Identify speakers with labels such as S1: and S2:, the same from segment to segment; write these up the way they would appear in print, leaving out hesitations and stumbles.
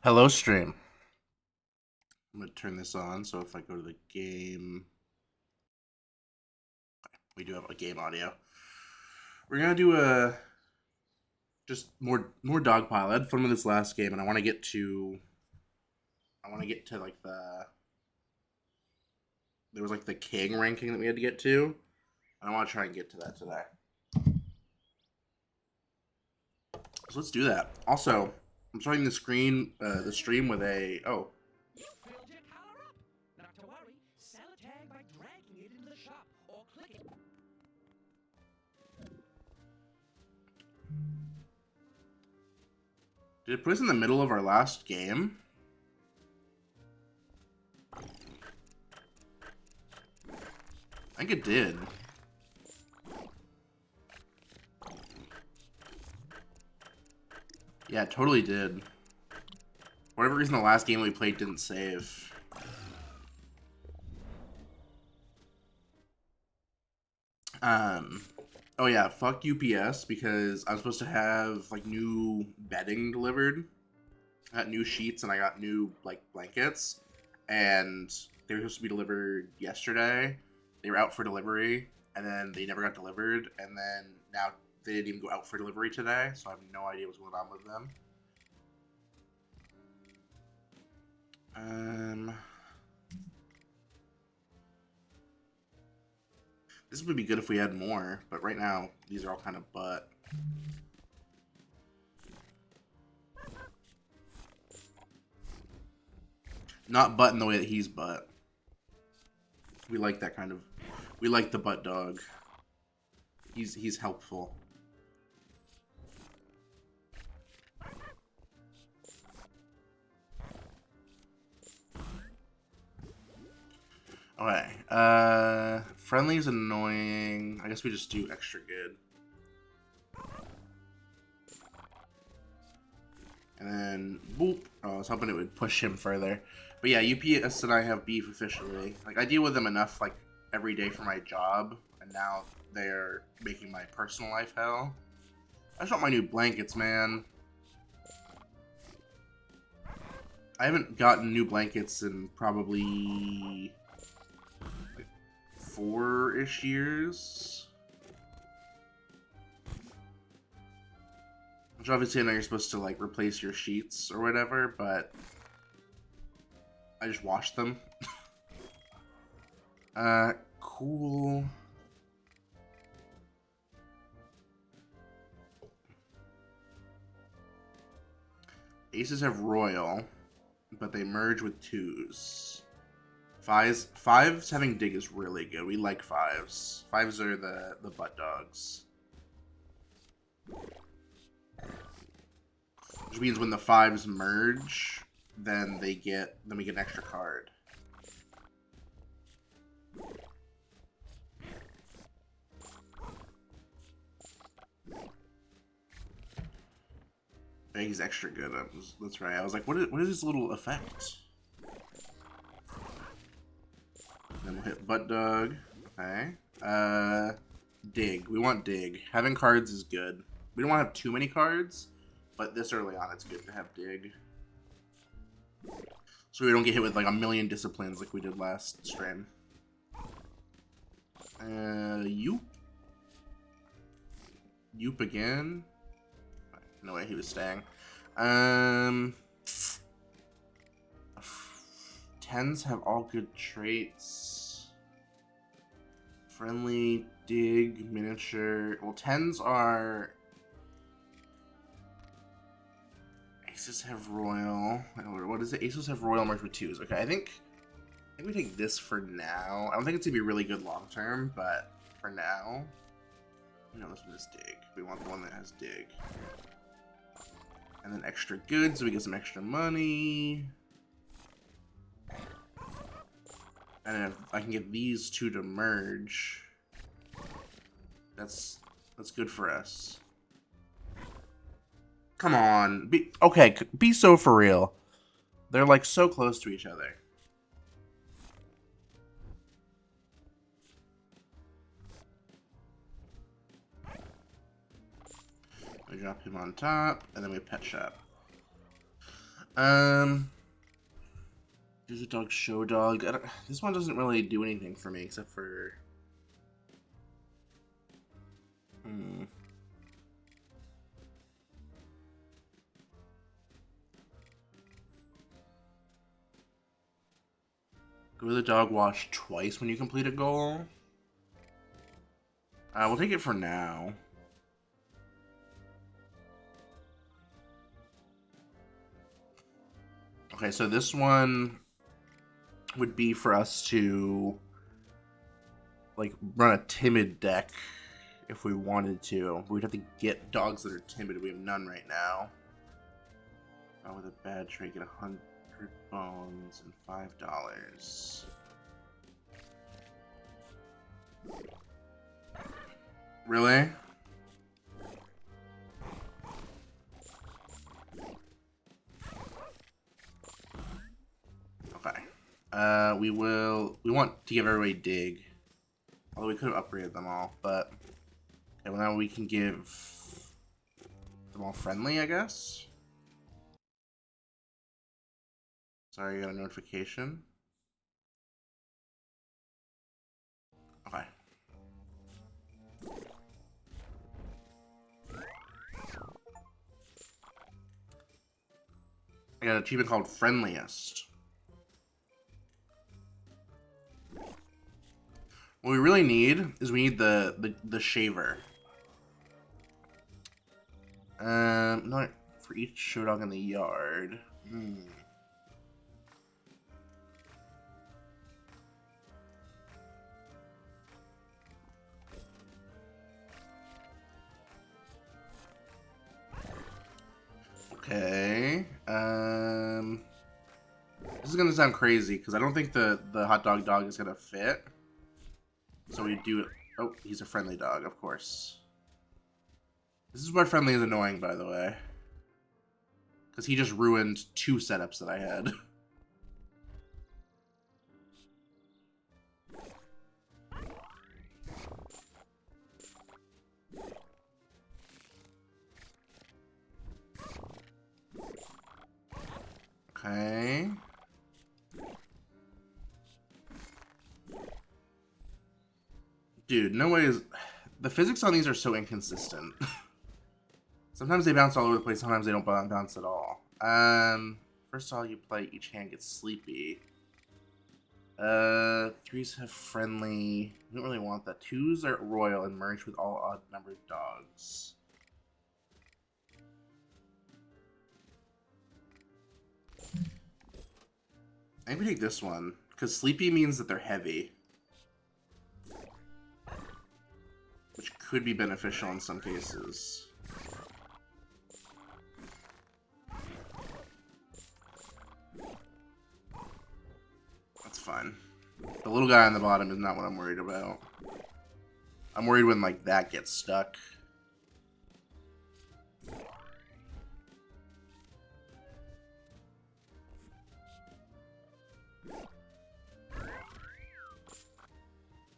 S1: Hello, stream. I'm gonna turn this on. So if I go to the game, we do have a game audio. We're gonna do a just more Dogpile. I had fun with this last game, and I want to get to like there was like the king ranking that we had to get to. I want to try and get to that today. So let's do that. Also, I'm starting the stream with a
S2: You filled your collar up. Not to worry. Sell a tag by dragging it into the shop or clicking.
S1: Did it put us in the middle of our last game? I think it did. Yeah, it totally did. For whatever reason, the last game we played didn't save. Oh yeah, fuck UPS because I was supposed to have like new bedding delivered. I got new sheets and I got new like blankets, and they were supposed to be delivered yesterday. They were out for delivery, and then they never got delivered, and then now they didn't even go out for delivery today, so I have no idea what's going on with them. This would be good if we had more, but right now these are all kind of butt. Not butt in the way that he's butt. We like that kind of. We like the butt dog. He's helpful. Okay. Friendly is annoying. I guess we just do extra good. And then boop. Oh, I was hoping it would push him further. But yeah, UPS and I have beef officially. Like I deal with them enough like every day for my job, and now they're making my personal life hell. I just want my new blankets, man. I haven't gotten new blankets in probably like 4-ish years. Which obviously I know you're supposed to like replace your sheets or whatever, but I just washed them. Cool. Aces have royal, but they merge with twos. Fives having dig is really good. We like fives. Fives are the butt dogs. Which means when the fives merge, then we get an extra card. Yeah, he's extra good. That's right. I was like, what is this little effect? Then we'll hit butt dog. Okay. Dig. We want dig. Having cards is good. We don't want to have too many cards, but this early on, it's good to have dig. So we don't get hit with like a million disciplines like we did last stream. Yoop. Yoop again. No way he was staying. Tens have all good traits. Friendly, dig, miniature. Well, tens are. Aces have royal. What is it? Aces have royal merged with twos. Okay, I think we take this for now. I don't think it's gonna be really good long term, but for now, this one is dig. We want the one that has dig. And then extra good, so we get some extra money. And then if I can get these two to merge, that's good for us. Come on, be so for real. They're like so close to each other. We drop him on top, and then we pet shop. There's a dog, show dog. This one doesn't really do anything for me except for. Go to the dog wash twice when you complete a goal. We'll take it for now. Okay, so this one would be for us to like run a timid deck if we wanted to. We'd have to get dogs that are timid. We have none right now. Oh, with a bad trait, get 100 bones and $5. Really? Okay. We want to give everybody dig. Although we could have upgraded them all, but okay, well now we can give them all friendly, I guess. Sorry, I got a notification. Okay. I got an achievement called Friendliest. What we really need is we need the shaver. Not for each show dog in the yard. Okay. This is gonna sound crazy because I don't think the hot dog is gonna fit. So we do it. Oh, he's a friendly dog, of course. This is where friendly is annoying, by the way. Because he just ruined 2 setups that I had. Okay. Dude, no ways. The physics on these are so inconsistent. Sometimes they bounce all over the place, sometimes they don't bounce at all. First of all, you play, each hand gets sleepy. 3s have friendly. We don't really want that. 2s are royal and merge with all odd-numbered dogs. I think we take this one, because sleepy means that they're heavy. Which could be beneficial in some cases. That's fine. The little guy on the bottom is not what I'm worried about. I'm worried when, like, that gets stuck.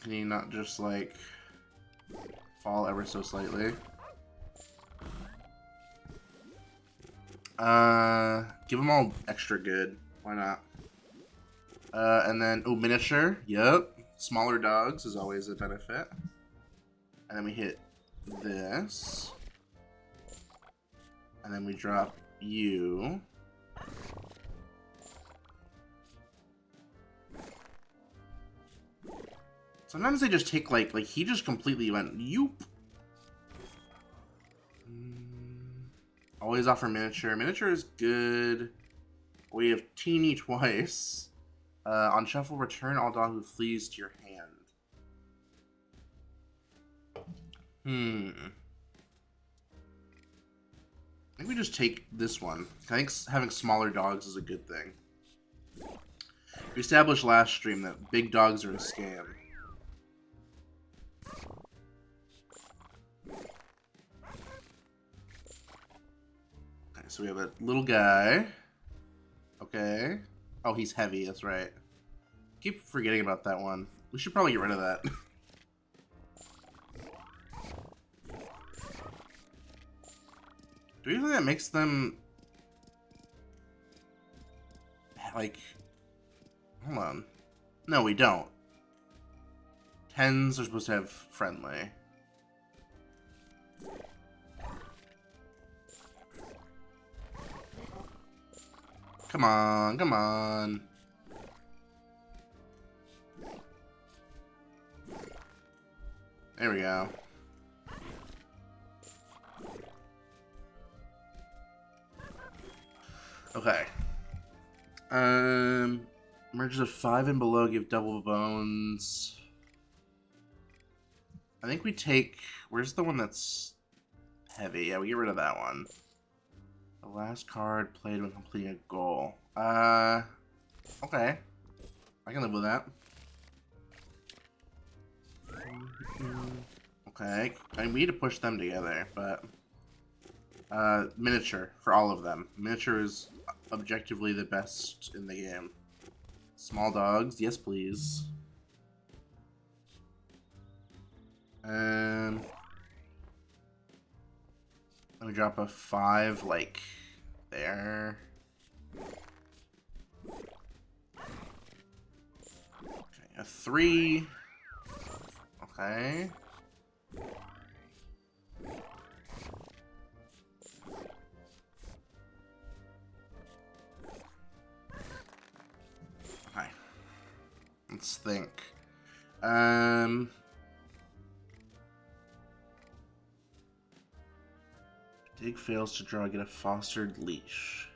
S1: Can he not just, like, fall ever so slightly? Give them all extra good. Why not? And then, oh, miniature. Yep. Smaller dogs is always a benefit. And then we hit this. And then we drop you. Sometimes they just take, like he just completely went, yoop. Always offer miniature. Miniature is good. We have teeny twice. On shuffle, return all dog who flees to your hand. I think we just take this one. I think having smaller dogs is a good thing. We established last stream that big dogs are a scam. Okay, so we have a little guy. Okay. Oh, he's heavy, that's right. Keep forgetting about that one. We should probably get rid of that. Do you think that makes them... like, hold on. No, we don't. 10s are supposed to have friendly. Come on, come on. There we go. Okay. Merges of 5 and below give double bones. I think we take... Where's the one that's heavy? Yeah, we get rid of that one. The last card played when completing a goal. Okay. I can live with that. Okay. I mean, we need to push them together, but... miniature for all of them. Miniature is objectively the best in the game. Small dogs, yes please. Let me drop a 5, like, there. Okay, a 3. Okay. Okay. Let's think. Dig fails to draw, get a fostered leash.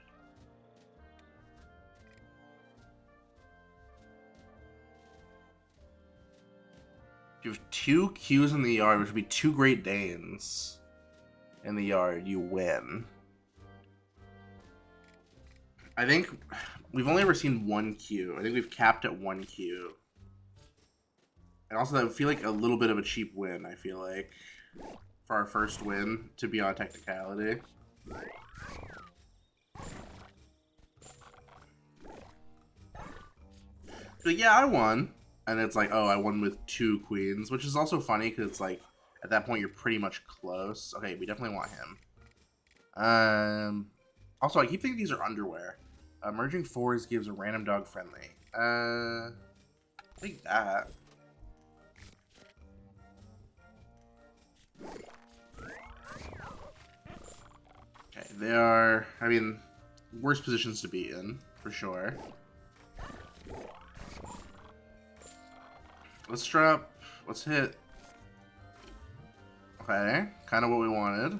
S1: If you have 2 Qs in the yard, which would be 2 Great Danes in the yard, you win. I think we've only ever seen 1 Q. I think we've capped at 1 Q. And also, that would feel like a little bit of a cheap win, I feel like, for our first win to be on technicality. But yeah, I won. And it's like, oh, I won with 2 queens, which is also funny because it's like, at that point, you're pretty much close. Okay, we definitely want him. Also, I keep thinking these are underwear. Merging 4s gives a random dog friendly. I think that. Okay, they are, I mean, worst positions to be in, for sure. Let's drop, let's hit. Okay, kind of what we wanted.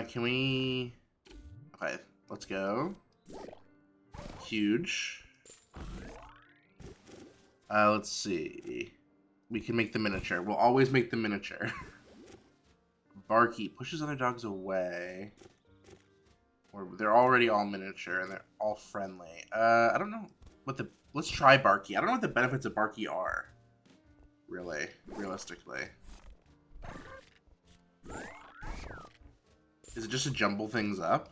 S1: Can we... Okay, let's go. Huge. Let's see. We can make the miniature. We'll always make the miniature. Barky pushes other dogs away. Or they're already all miniature and they're all friendly. I don't know what the... Let's try Barky. I don't know what the benefits of Barky are. Really, realistically. Is it just to jumble things up?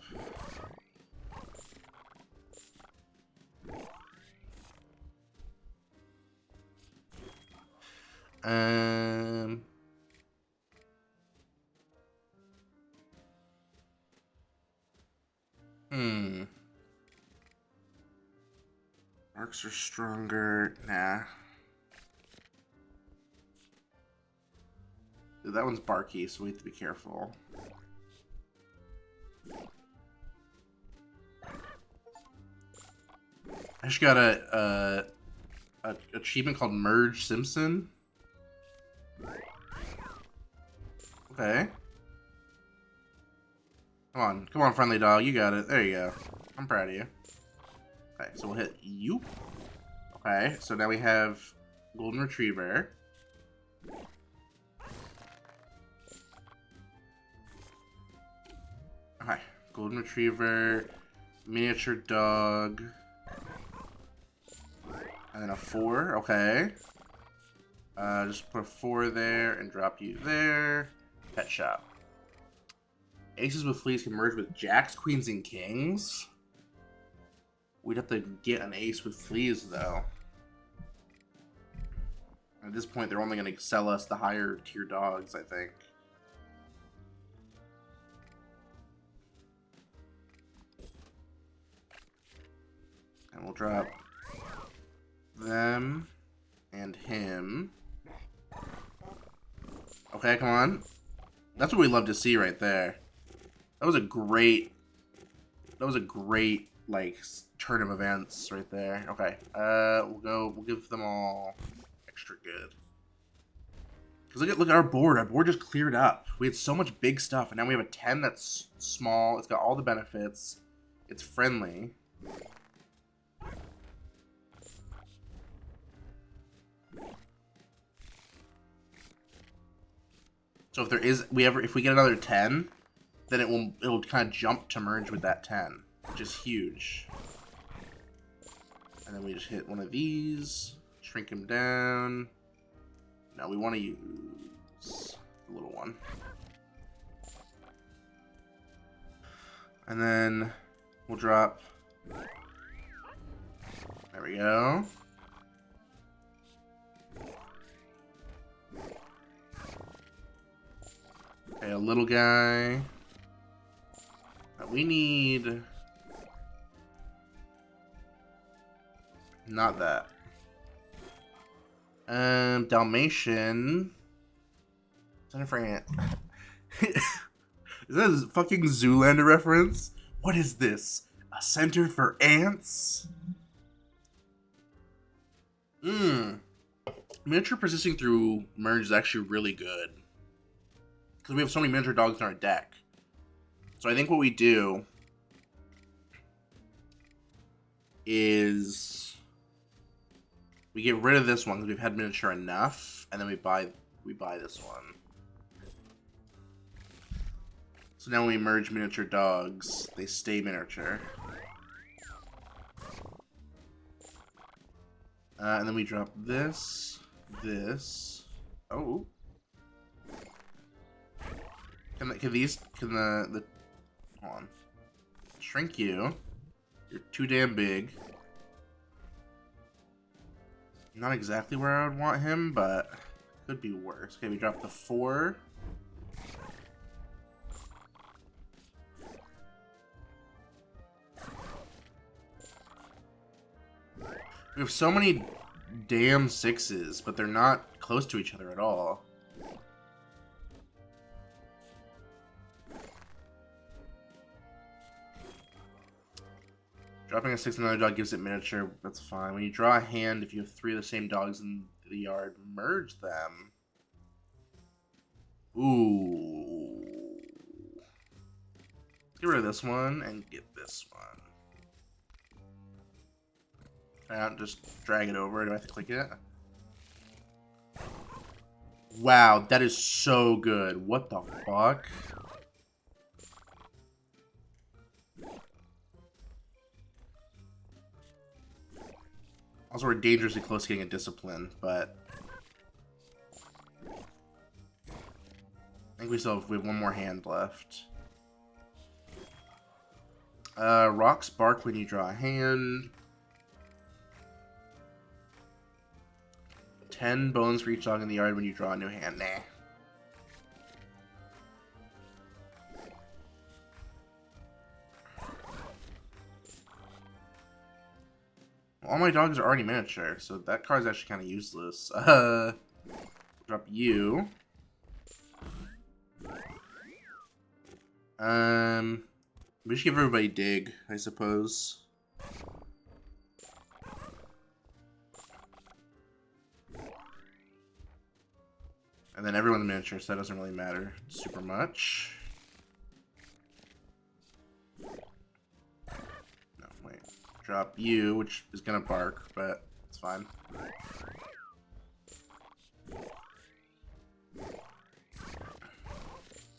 S1: Marks are stronger. Nah. Dude, that one's Barky, so we have to be careful. I just got a achievement called Merge Simpson. Okay. Come on, friendly dog, you got it. There you go. I'm proud of you. Okay, so we'll hit you. Okay, so now we have Golden Retriever. Okay, Golden Retriever, miniature dog, and then a 4. Okay. Just put a 4 there and drop you there. Pet shop. Aces with fleas can merge with jacks, queens, and kings. We'd have to get an ace with fleas, though. At this point, they're only going to sell us the higher tier dogs, I think. And we'll drop them and him. Okay, come on. That's what we love to see right there. That was a great, like, turn of events right there. Okay, we'll give them all extra good. Because look at our board. Our board just cleared up. We had so much big stuff, and now we have a 10 that's small. It's got all the benefits. It's friendly. So if we get another 10, then it'll kind of jump to merge with that 10, which is huge. And then we just hit one of these, shrink him down. No, we want to use the little one. And then we'll drop. There we go. Okay, a little guy. We need... Not that. Dalmatian. Center for Ant. Is that a fucking Zoolander reference? What is this? A center for ants? Miniature persisting through merge is actually really good. Because we have so many miniature dogs in our deck. So I think what we do is we get rid of this one because we've had miniature enough, and then we buy this one. So now when we merge miniature dogs, they stay miniature. And then we drop this. Oh. Can the hold on. Shrink you. You're too damn big. Not exactly where I would want him, but could be worse. Okay, we drop the 4. We have so many damn 6s, but they're not close to each other at all. Dropping a 6 on another dog gives it miniature. That's fine. When you draw a hand, if you have 3 of the same dogs in the yard, merge them. Ooh. Get rid of this one and get this one. Can I just drag it over? Do I have to click it? Wow, that is so good. What the fuck? Also, we're dangerously close to getting a discipline, but I think we have one more hand left. Rocks bark when you draw a hand. 10 bones for each dog in the yard when you draw a new hand. Nah. All my dogs are already miniature, so that card's actually kind of useless. Drop you. We should give everybody dig, I suppose. And then everyone's miniature, so that doesn't really matter super much. No, wait. Drop you, which is gonna bark, but it's fine.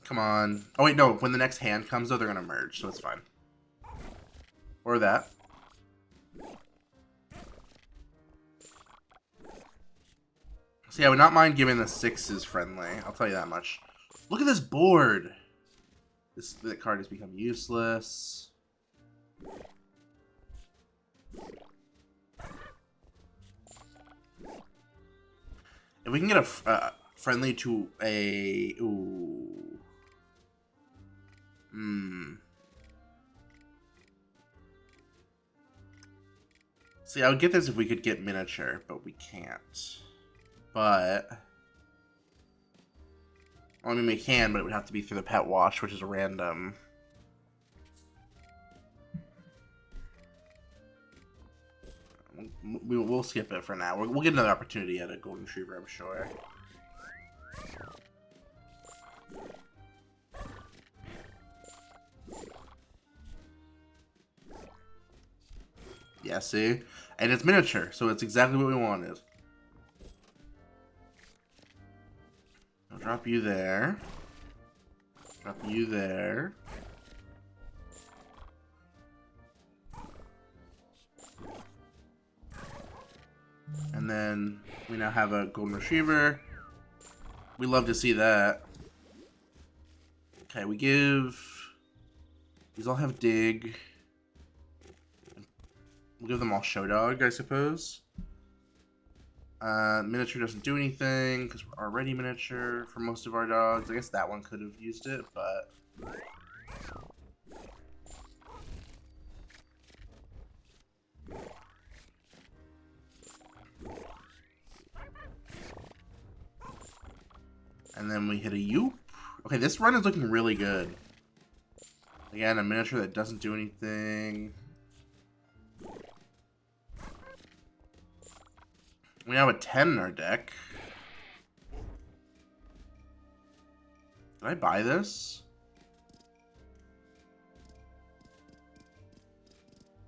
S1: Come on. Oh wait, no. When the next hand comes, though, they're gonna merge, so it's fine. Or that. So yeah, I would not mind giving the 6s friendly. I'll tell you that much. Look at this board. That card has become useless. If we can get a friendly to a... Ooh. See, I would get this if we could get miniature, but we can't. But... I mean, we can, but it would have to be through the pet wash, which is random. We'll skip it for now. We'll get another opportunity at a golden retriever, I'm sure. Yeah, see? And it's miniature, so it's exactly what we wanted. I'll drop you there. Drop you there. And then we now have a golden retriever. We love to see that. Okay, we give... These all have dig. We'll give them all show dog, I suppose. Miniature doesn't do anything because we're already miniature for most of our dogs. I guess that one could have used it, but... And then we hit a Yoop. Okay, this run is looking really good. Again, a miniature that doesn't do anything. We now have a 10 in our deck. Did I buy this?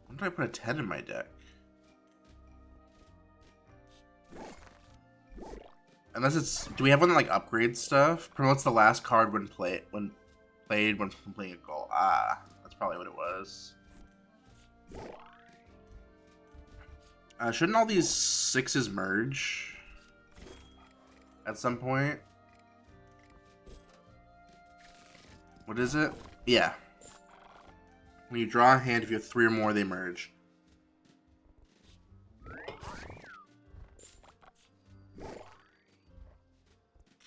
S1: When did I put a 10 in my deck? Unless it's... Do we have one that, like, upgrades stuff? Promotes the last card when played when completing a goal. Ah, that's probably what it was. Shouldn't all these 6s merge at some point? What is it? Yeah. When you draw a hand, if you have 3 or more, they merge.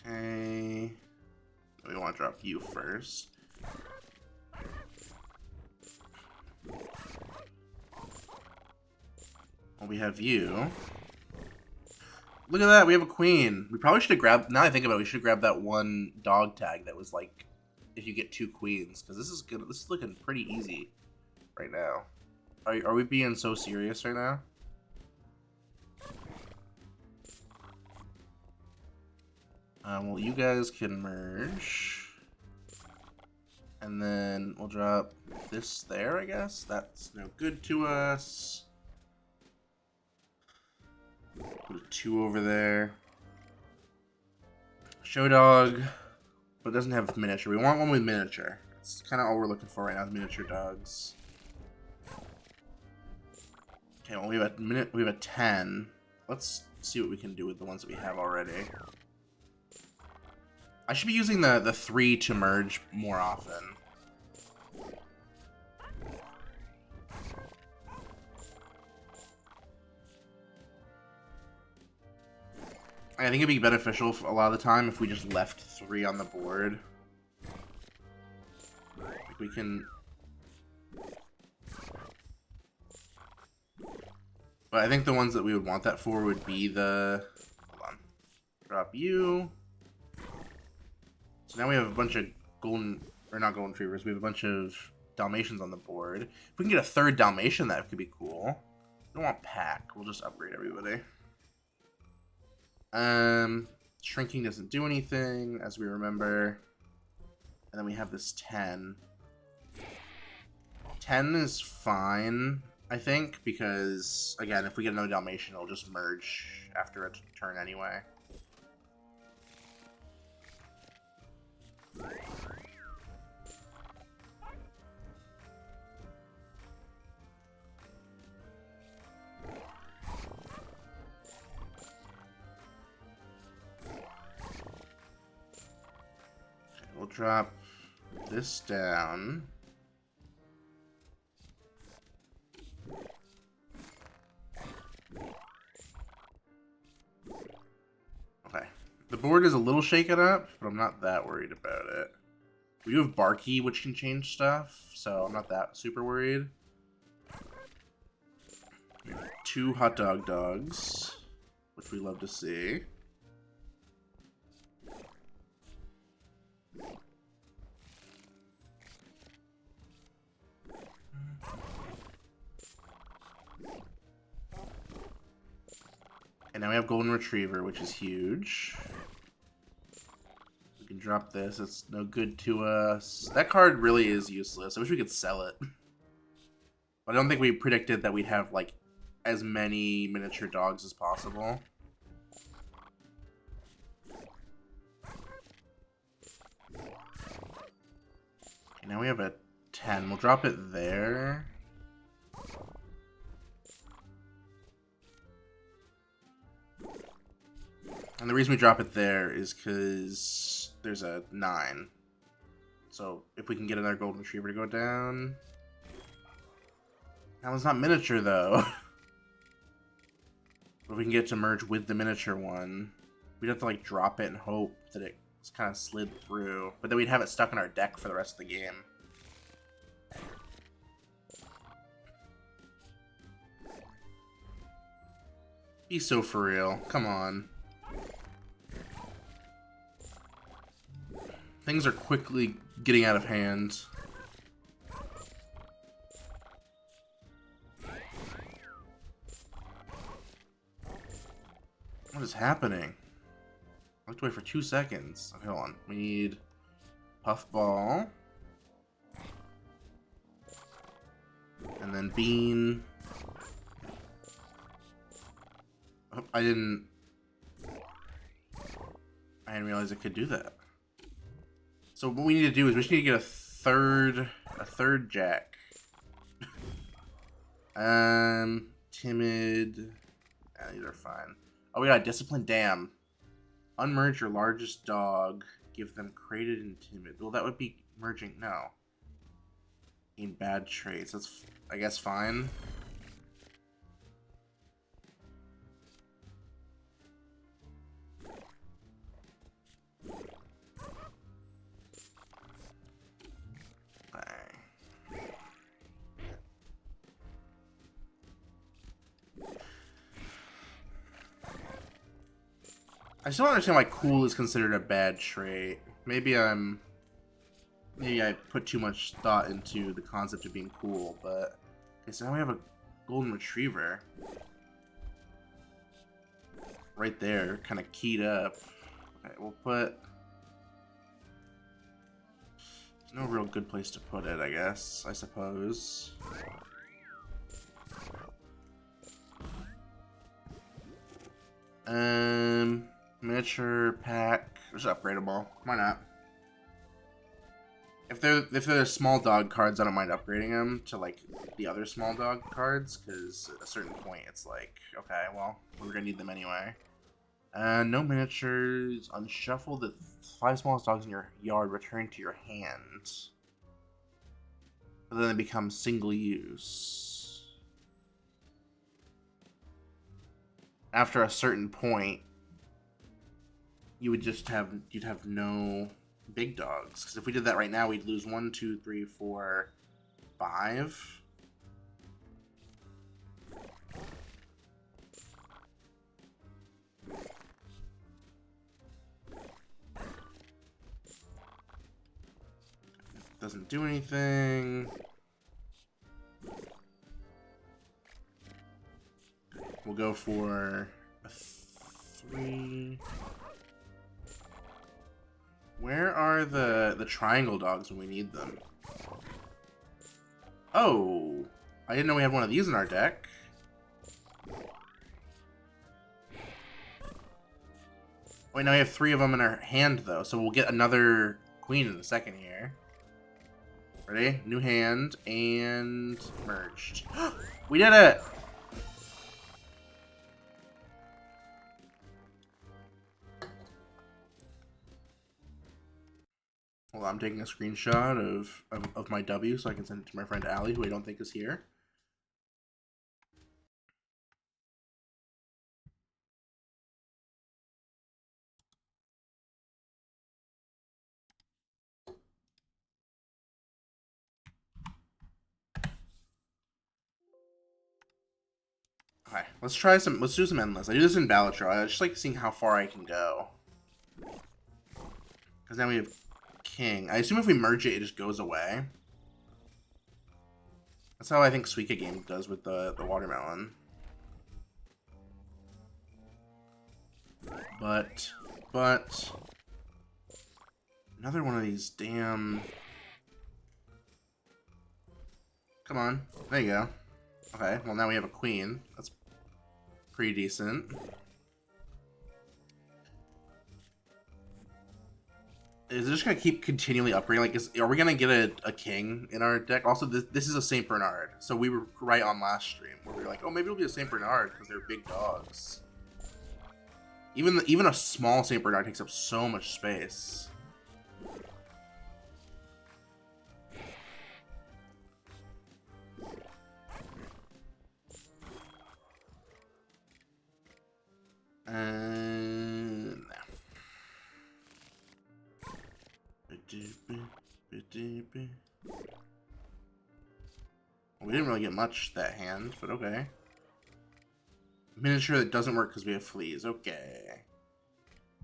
S1: Okay. We want to drop you first. Well, we have you. Look at that, we have a queen. We probably should have grabbed, now I think about it, we should have grabbed that one dog tag that was like, if you get 2 queens, because this is good. This is looking pretty easy right now. Are we being so serious right now? Well, you guys can merge. And then we'll drop this there, I guess. That's no good to us. Put a 2 over there. Show dog, but it doesn't have miniature. We want one with miniature. It's kind of all we're looking for right now, is miniature dogs. Okay, well, we have a 10. Let's see what we can do with the ones that we have already. I should be using the 3 to merge more often. I think it'd be beneficial a lot of the time if we just left 3 on the board. Like we can... But I think the ones that we would want that for would be the... Hold on. Drop you. So now we have a bunch of golden... Or not golden retrievers. We have a bunch of Dalmatians on the board. If we can get a 3rd Dalmatian, that could be cool. We don't want pack. We'll just upgrade everybody. Shrinking doesn't do anything, as we remember. And then we have this 10. 10 is fine, I think, because, again, if we get another Dalmatian, it'll just merge after a turn anyway. We'll drop this down. Okay. The board is a little shaken up, but I'm not that worried about it. We do have Barky, which can change stuff, so I'm not that super worried. We have 2 hot dogs, which we love to see. And now we have Golden Retriever, which is huge. We can drop this. It's no good to us. That card really is useless. I wish we could sell it. But I don't think we predicted that we'd have, like, as many miniature dogs as possible. Okay, now we have a 10. We'll drop it there. And the reason we drop it there is because there's a 9. So if we can get another Golden Retriever to go down... That one's not miniature, though. But if we can get it to merge with the miniature one, we'd have to, like, drop it and hope that it kind of slid through. But then we'd have it stuck in our deck for the rest of the game. Be so for real. Come on. Things are quickly getting out of hand. What is happening? I looked away for 2 seconds. Okay, hold on. We need Puffball. And then Bean. Oh, I didn't realize it could do that. So what we need to do is we just need to get a third Jack. Timid. Yeah, these are fine. Oh, we got a Disciplined Dam. Unmerge your largest dog. Give them Created and Timid. Well, that would be merging. No. In bad traits. That's, I guess, fine. I still don't understand why cool is considered a bad trait. Maybe I put too much thought into the concept of being cool, but okay, so now we have a Golden Retriever right there, kind of keyed up. Okay, we'll put. There's no real good place to put it, I suppose. Miniature pack. Just upgrade them all. Why not? If they're small dog cards, I don't mind upgrading them to like the other small dog cards, because at a certain point it's like, okay, well, we're gonna need them anyway. No miniatures. Unshuffle the 5 smallest dogs in your yard. Return to your hand. But then they become single use. After a certain point, you'd have no big dogs. Because if we did that right now, we'd lose 1, 2, 3, 4, 5. Doesn't do anything. We'll go for a 3. Where are the triangle dogs when we need them? Oh, I didn't know we had one of these in our deck. Wait, now we have 3 of them in our hand, though, so we'll get another queen in a second here. Ready? New hand, and merged. We did it! Well, I'm taking a screenshot of my W so I can send it to my friend Allie, who I don't think is here. Okay, let's try some. Let's do some endless. I do this in Balatro. I just like seeing how far I can go. Because now we have king. I assume if we merge it, it just goes away. That's how I think Suika Game does with the watermelon. But another one of these damn. Come on, there you go. Okay, well now we have a queen. That's pretty decent. Is it just gonna keep continually upgrading? Like, are we gonna get a king in our deck? Also, this is a Saint Bernard, so we were right on last stream where we were like, oh, maybe it'll be a Saint Bernard because they're big dogs. Even a small Saint Bernard takes up so much space. We didn't really get much that hand, but okay. Miniature that doesn't work because we have fleas. Okay.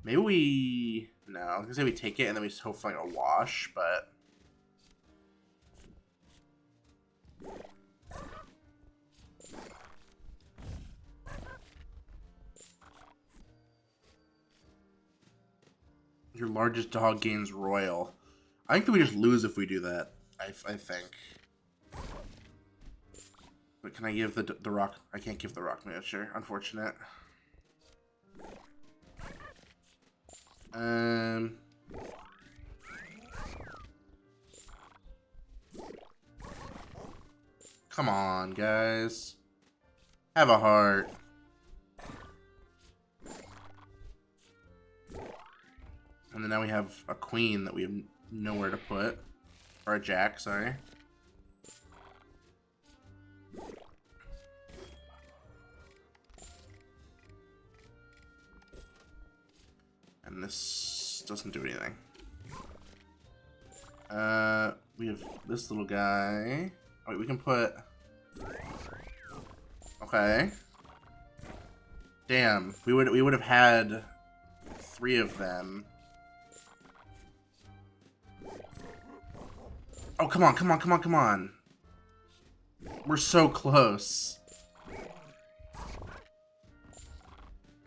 S1: Maybe we... No, I was gonna say we take it and then we hope for like a wash, but... Your largest dog gains royal. I think that we just lose if we do that. I think. But can I give the rock? I can't give the rock miniature. Unfortunate. Come on, guys. Have a heart. And then now we have a queen that we have nowhere to put. Or a jack, sorry. And this doesn't do anything. We have this little guy. Oh, wait, we can put... Okay. Damn, we would have had 3 of them. Oh, come on, come on, come on, come on. We're so close.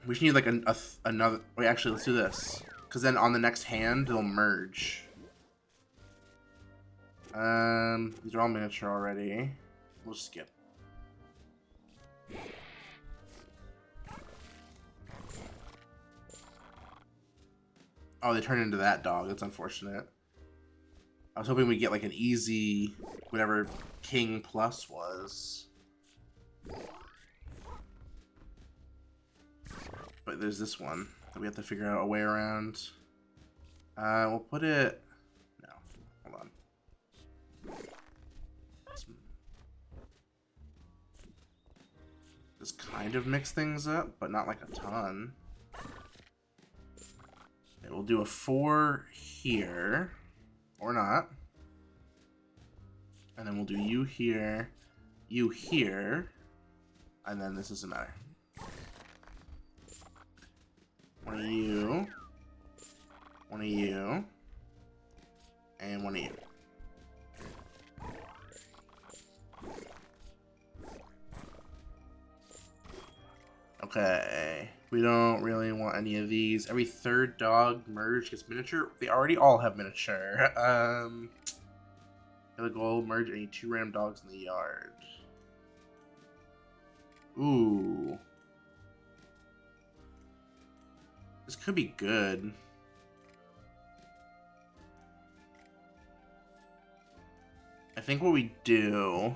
S1: We just need like another... Wait, actually, let's do this. Because then on the next hand, they'll merge. These are all miniature already. We'll skip. Oh, they turned into that dog. That's unfortunate. I was hoping we'd get like an easy, whatever King Plus was. But there's this one that we have to figure out a way around. We'll put it... No, hold on. Just kind of mix things up, but not like a ton. Okay, we'll do a 4 here. Or not. And then we'll do you here, and then this doesn't matter. One of you, and one of you. Okay, we don't really want any of these. Every 3rd dog merge gets miniature. They already all have miniature. The goal, merge any 2 random dogs in the yard. Ooh. This could be good. I think what we do...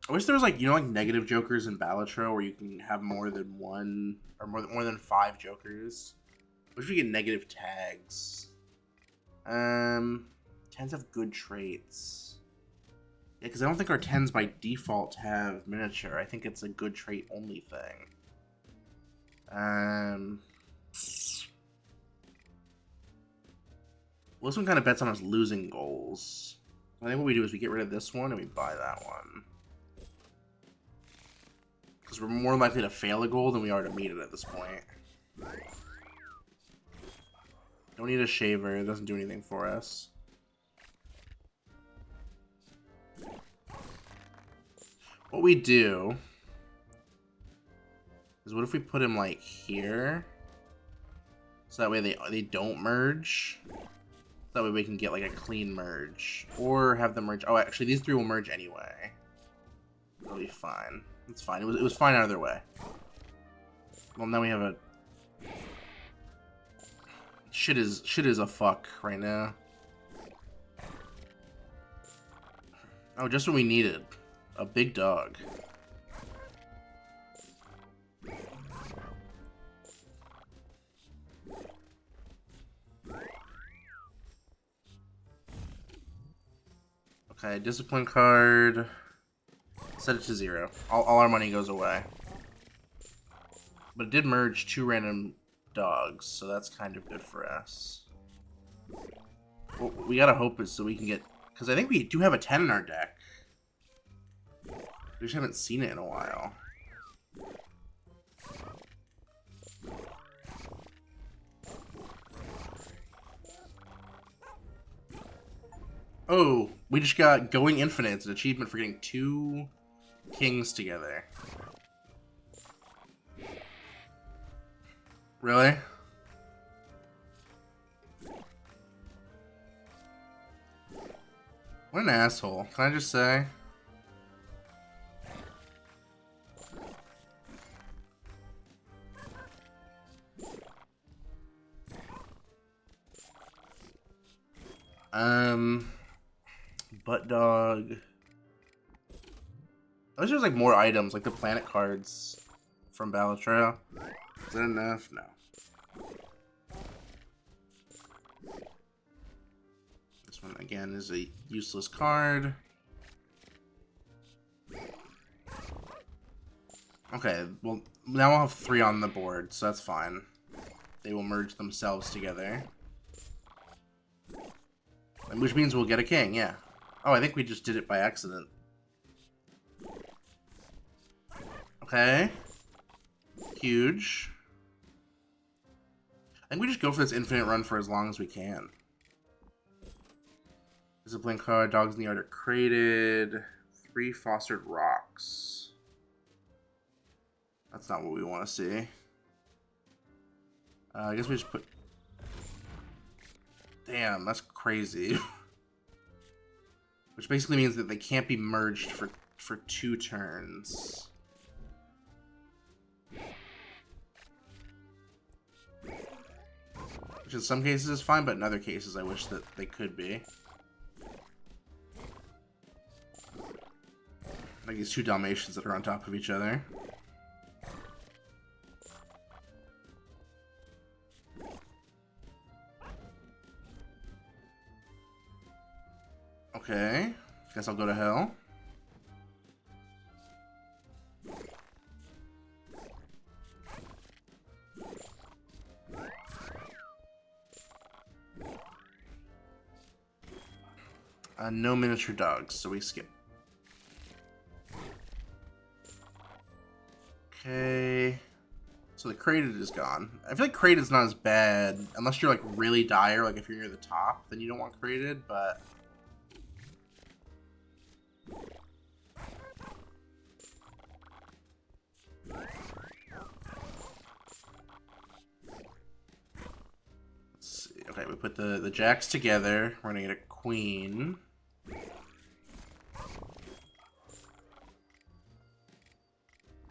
S1: I wish there was like, you know, like negative jokers in Balatro where you can have more than 1 or more than 5 jokers. I wish we get negative tags. 10s have good traits. Yeah, because I don't think our 10s by default have miniature. I think it's a good trait only thing. Well, this one kind of bets on us losing goals. I think what we do is we get rid of this one and we buy that one. Because we're more likely to fail a goal than we are to meet it at this point. Don't need a shaver, it doesn't do anything for us. What we do is what if we put him like here? So that way they don't merge. That way we can get like a clean merge. Or have them merge. Oh, actually these three will merge anyway. It'll be fine. It's fine. It was fine either way. Well, now we have a shit is a fuck right now. Oh, just what we needed. A big dog. Okay, discipline card. Set it to 0. All our money goes away. But it did merge 2 random dogs, so that's kind of good for us. What we gotta hope is so we can get... Because I think we do have a 10 in our deck. We just haven't seen it in a while. Oh, we just got Going Infinite. It's an achievement for getting 2 kings together. Really? What an asshole. Can I just say? Butt dog. I wish there was like more items, like the planet cards from Balatro. Is that enough? No. This one again is a useless card. Okay, well now we'll have 3 on the board, so that's fine. They will merge themselves together. Which means we'll get a king, yeah. Oh, I think we just did it by accident. Okay. Huge. I think we just go for this infinite run for as long as we can. Discipline card, dogs in the yard are created. 3 fostered rocks. That's not what we want to see. I guess we just put... Damn, that's crazy. Which basically means that they can't be merged for 2 turns. Which in some cases is fine, but in other cases I wish that they could be. Like these 2 Dalmatians that are on top of each other. Okay, guess I'll go to hell. No miniature dogs, so we skip. Okay. So the crated is gone. I feel like crated's not as bad, unless you're like really dire, like if you're near the top, then you don't want crated, but... Let's see. Okay, we put the jacks together. We're gonna get a queen.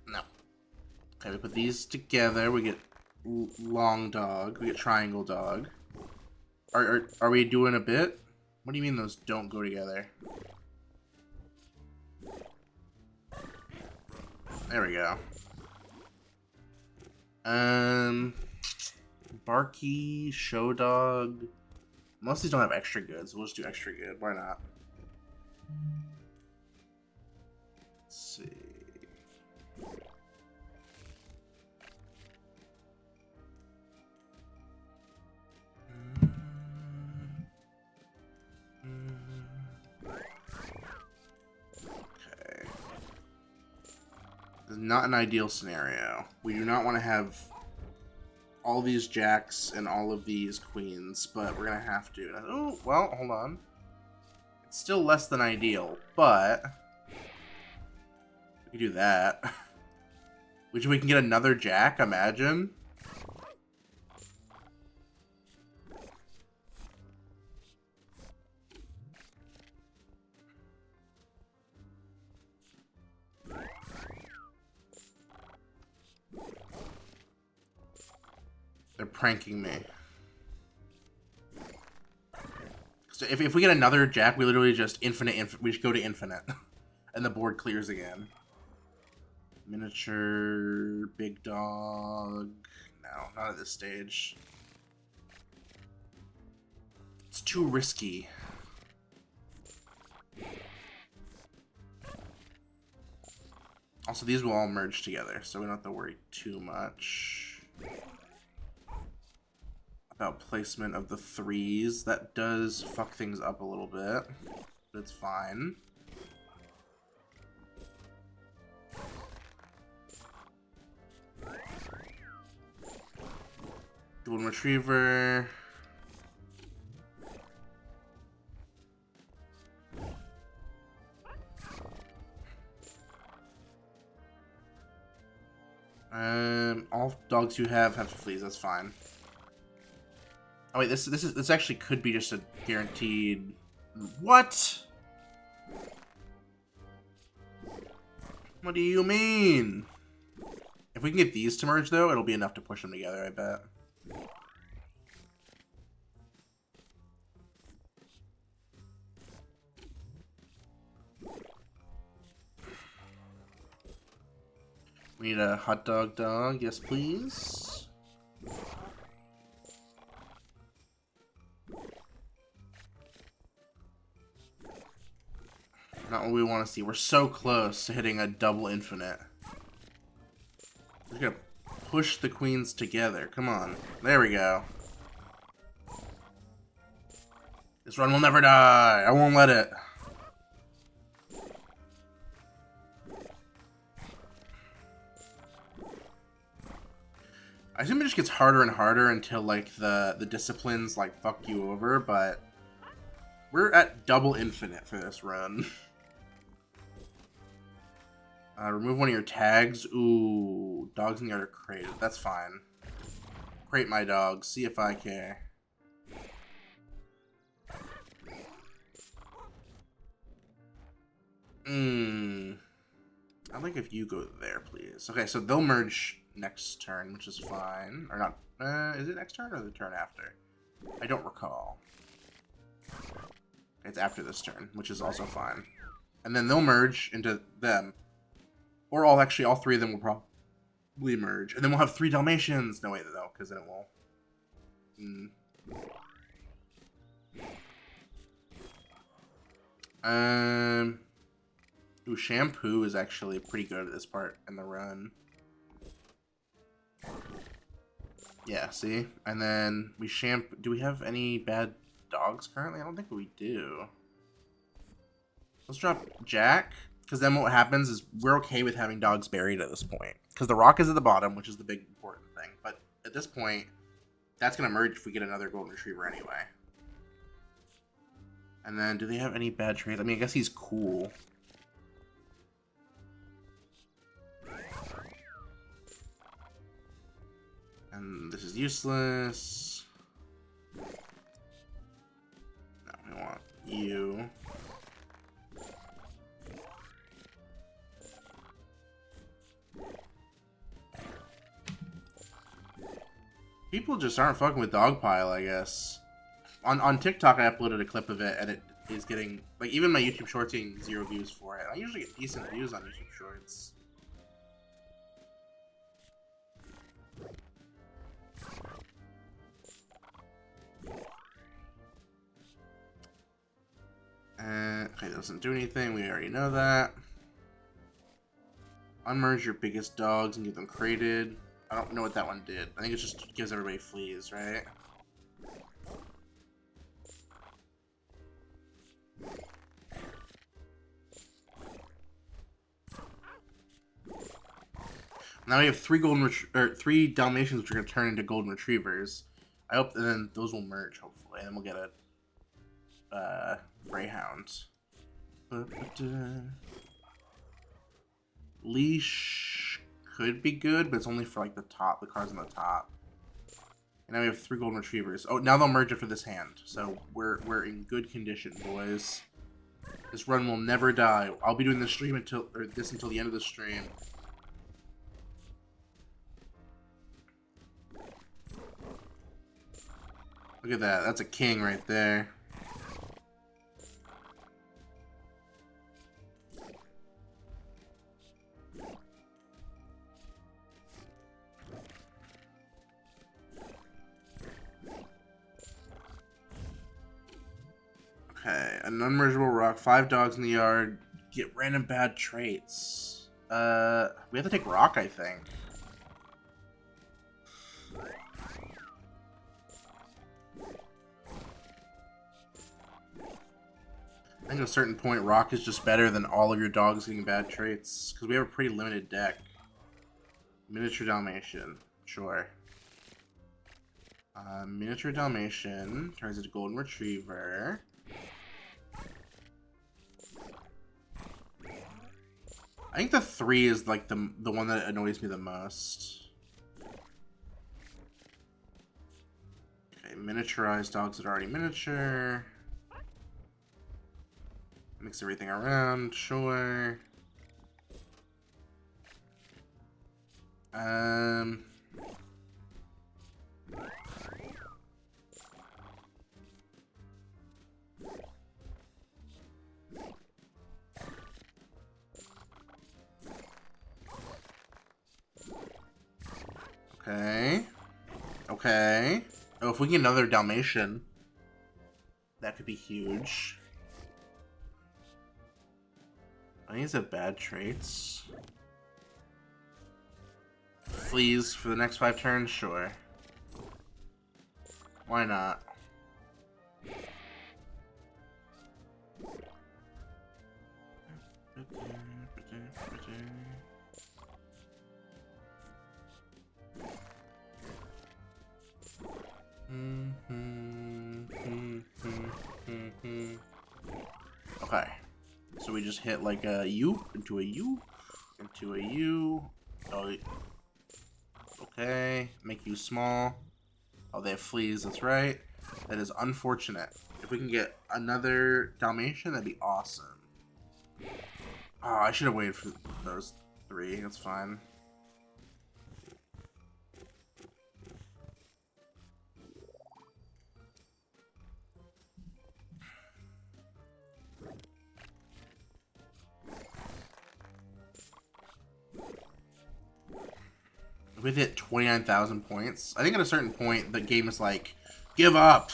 S1: No. Okay, we put these together. We get long dog. We get triangle dog. Are we doing a bit? What do you mean those don't go together? There we go. Barky, show dog. Most of these don't have extra goods. We'll just do extra good. Why not? Let's see. This is not an ideal scenario. We do not want to have all these jacks and all of these queens, but we're gonna have to. Oh, well, hold on. It's still less than ideal, but we can do that. Which we can get another jack, imagine. They're pranking me. So if we get another jack, we literally just we just go to infinite. And the board clears again. Miniature, big dog. No, not at this stage. It's too risky. Also, these will all merge together, so we don't have to worry too much about placement of the threes. That does fuck things up a little bit, but it's fine. Golden Retriever. All dogs you have fleas. That's fine. Oh wait, this actually could be just a guaranteed. What? What do you mean? If we can get these to merge though, it'll be enough to push them together, I bet. We need a hot dog, yes please. Not what we want to see. We're so close to hitting a double infinite. We're gonna push the queens together. Come on. There we go. This run will never die. I won't let it. I assume it just gets harder and harder until like the disciplines like fuck you over, but we're at double infinite for this run. Remove one of your tags. Ooh, dogs in the yard are crated. That's fine. Crate my dogs. See if I care. I'd like if you go there, please. Okay, so they'll merge next turn, which is fine. Or not. Is it next turn or the turn after? I don't recall. It's after this turn, which is also fine. And then they'll merge into them. Or all three of them will probably merge. And then we'll have 3 Dalmatians. No, wait, though, because then it won't. Ooh, Shampoo is actually pretty good at this part in the run. Yeah, see? And then we shampoo. Do we have any bad dogs currently? I don't think we do. Let's drop Jack, because then what happens is we're okay with having dogs buried at this point. Because the rock is at the bottom, which is the big important thing. But at this point, that's going to merge if we get another Golden Retriever anyway. And then, do they have any bad traits? I mean, I guess he's cool. And this is useless. No, we want you. People just aren't fucking with Dogpile, I guess. On TikTok, I uploaded a clip of it, and it is getting, like, even my YouTube Shorts getting 0 views for it. I usually get decent views on YouTube Shorts. Okay, that doesn't do anything. We already know that. Unmerge your biggest dogs and get them crated. I don't know what that one did. I think it just gives everybody fleas, right? Now we have three Dalmatians, which are gonna turn into golden retrievers. I hope, and then those will merge hopefully, and then we'll get a greyhound. Leash could be good, but it's only for like the cars on the top. And now we have 3 golden retrievers. Oh, now they'll merge after this hand. So we're in good condition, boys. This run will never die. I'll be doing this stream until the end of the stream. Look at that. That's a king right there. Okay, an unmergeable rock, 5 dogs in the yard, get random bad traits. We have to take rock, I think. I think at a certain point, rock is just better than all of your dogs getting bad traits, because we have a pretty limited deck. Miniature Dalmatian, sure. Miniature Dalmatian turns into Golden Retriever. I think the 3 is like the one that annoys me the most. Okay, miniaturized dogs that are already miniature. Mix everything around, sure. Okay. Okay. Oh, if we get another Dalmatian, that could be huge. I think he's have bad traits. Fleas for the next 5 turns? Sure. Why not? Okay. So we just hit like a U into a U into a U. Oh, okay. Make you small. Oh, they have fleas. That's right. That is unfortunate. If we can get another Dalmatian, that'd be awesome. Oh, I should have waited for those 3. That's fine. We've hit 29,000 points. I think at a certain point, the game is like, give up!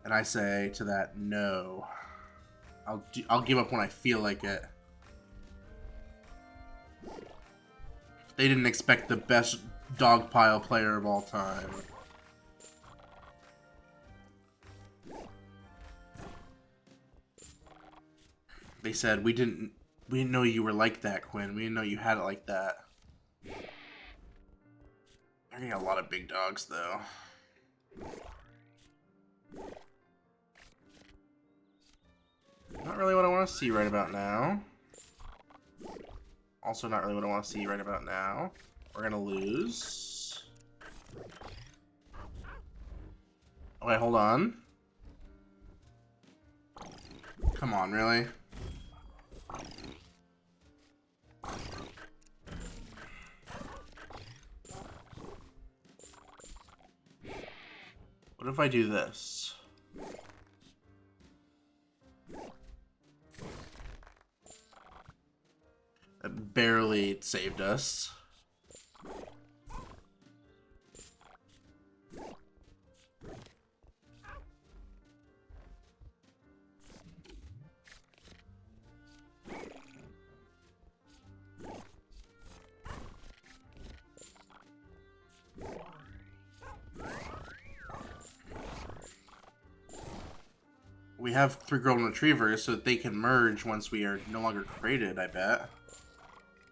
S1: And I say to that, no. I'll give up when I feel like it. They didn't expect the best Dogpile player of all time. They said, we didn't know you were like that, Quinn. We didn't know you had it like that. I think a lot of big dogs, though. Not really what I want to see right about now. Also not really what I want to see right about now. We're gonna lose. Okay, hold on. Come on, really? What if I do this? It barely saved us. We have 3 golden retrievers so that they can merge once we are no longer created, I bet.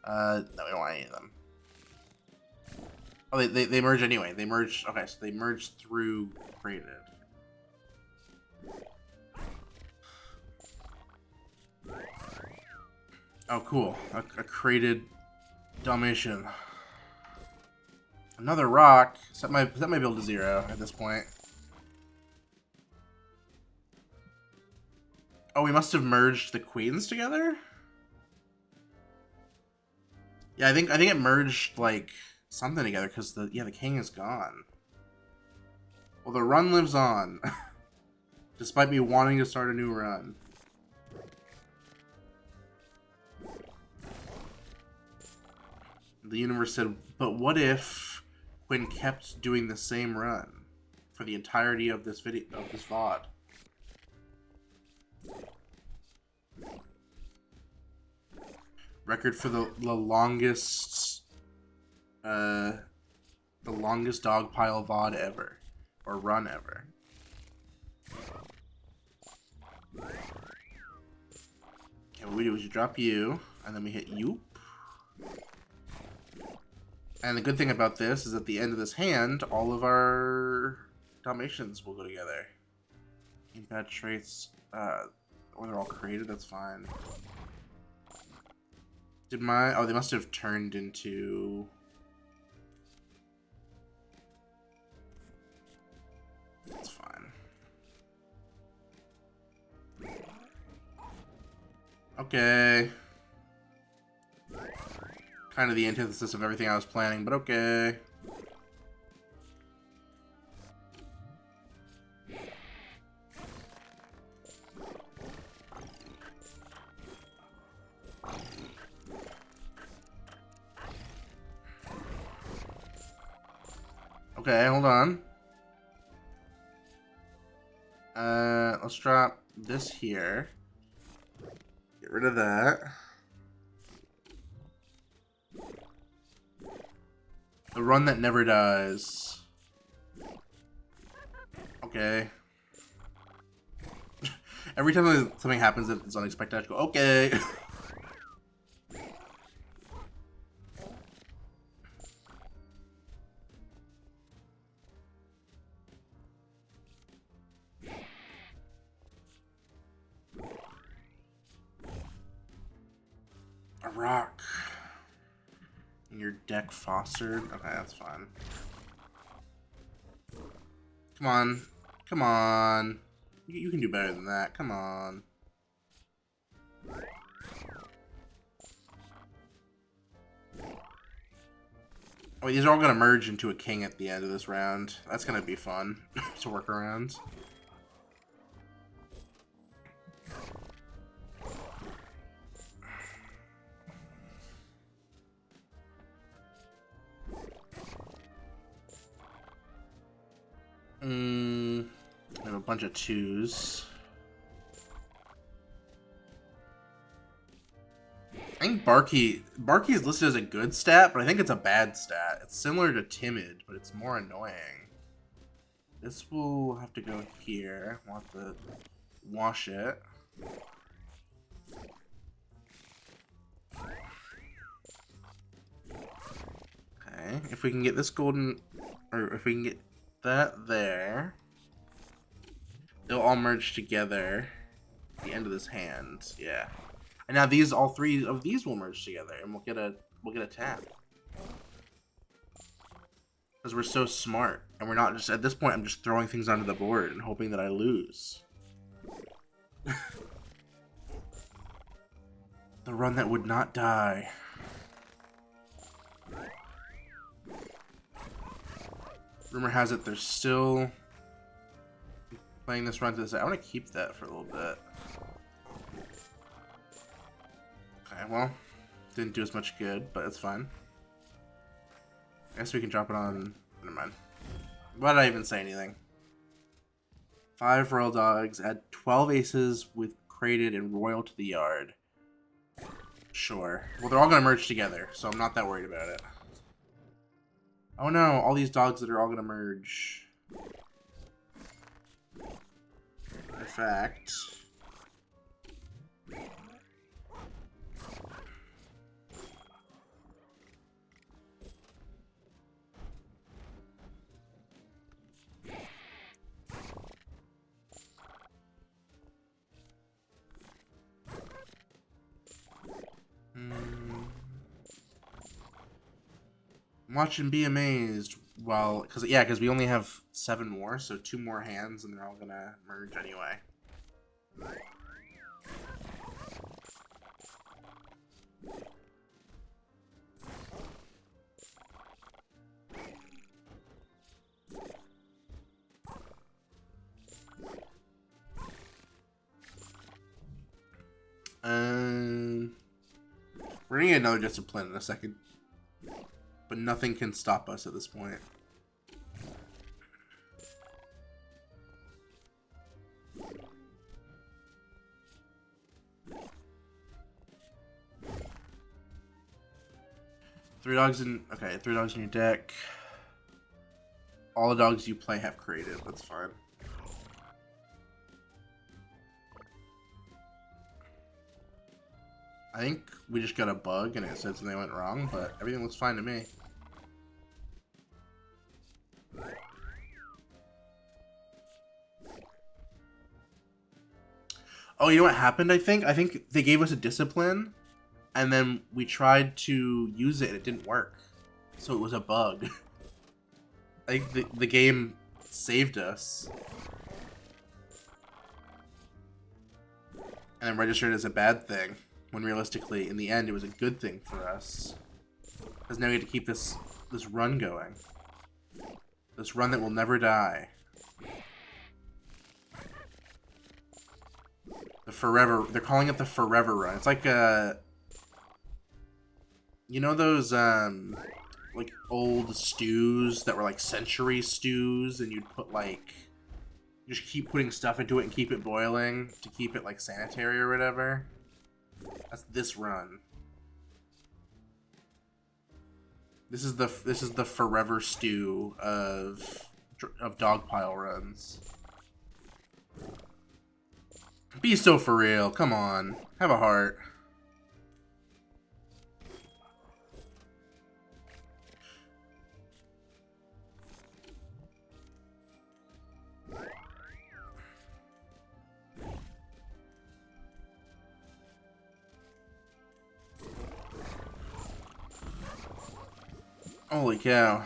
S1: No, we don't want any of them. Oh, they merge anyway. They merge. Okay, so they merge through created. Oh, cool. A created Dalmatian. Another rock. Set my build to 0 at this point. Oh, we must have merged the queens together? Yeah, I think it merged like something together because the king is gone. Well, the run lives on. Despite me wanting to start a new run. The universe said, but what if Quinn kept doing the same run for the entirety of this video, of this VOD? Record for the longest Dogpile VOD ever. Or run ever. Okay, what we do is you drop you, and then we hit you. And the good thing about this is at the end of this hand, all of our Dalmatians will go together. In bad traits, or they're all created, that's fine. Did my... Oh, they must have turned into... That's fine. Okay. Kind of the antithesis of everything I was planning, but okay. Okay, hold on. Let's drop this here. Get rid of that. The run that never dies. Okay. Every time something happens that's unexpected, I just go, okay. A rock. Your deck fostered? Okay, that's fine. Come on. Come on. You can do better than that. Come on. Oh, these are all going to merge into a king at the end of this round. That's going to be fun to work around. I have a bunch of 2s. I think Barky is listed as a good stat, but I think it's a bad stat. It's similar to Timid, but it's more annoying. This will have to go here. We'll have to wash it. Okay, if we can get this golden, or if we can get that there, they'll all merge together at the end of this hand. Yeah. And now all 3 of these will merge together, and we'll get a tap. Because we're so smart, and we're not just, at this point, I'm just throwing things onto the board and hoping that I lose. The run that would not die. Rumor has it they're still playing this run to this. I want to keep that for a little bit. Okay, well, didn't do as much good, but it's fine. I guess we can drop it on. Never mind. Why did I even say anything? 5 royal dogs, add 12 aces with crated and royal to the yard. Sure. Well, they're all going to merge together, so I'm not that worried about it. Oh no, all these dogs that are all going to merge. In fact... Watch and be amazed. Well, because we only have 7 more, so 2 more hands, and they're all gonna merge anyway. We're gonna get another discipline in a second, but nothing can stop us at this point. Three dogs in your deck. All the dogs you play have created. That's fine. I think we just got a bug and it said something went wrong, but everything looks fine to me. Oh, you know what happened, I think? I think they gave us a discipline, and then we tried to use it and it didn't work. So it was a bug. I think the game saved us. And then registered as a bad thing. When realistically, in the end, it was a good thing for us. Because now we get to keep this run going. This run that will never die. The forever... They're calling it the forever run. It's like a... You know those, like, old stews that were, like, century stews? And you'd put, like... You just keep putting stuff into it and keep it boiling to keep it, like, sanitary or whatever. That's this run. This is the forever stew of Dogpile runs. Be so for real. Come on. Have a heart. Holy cow.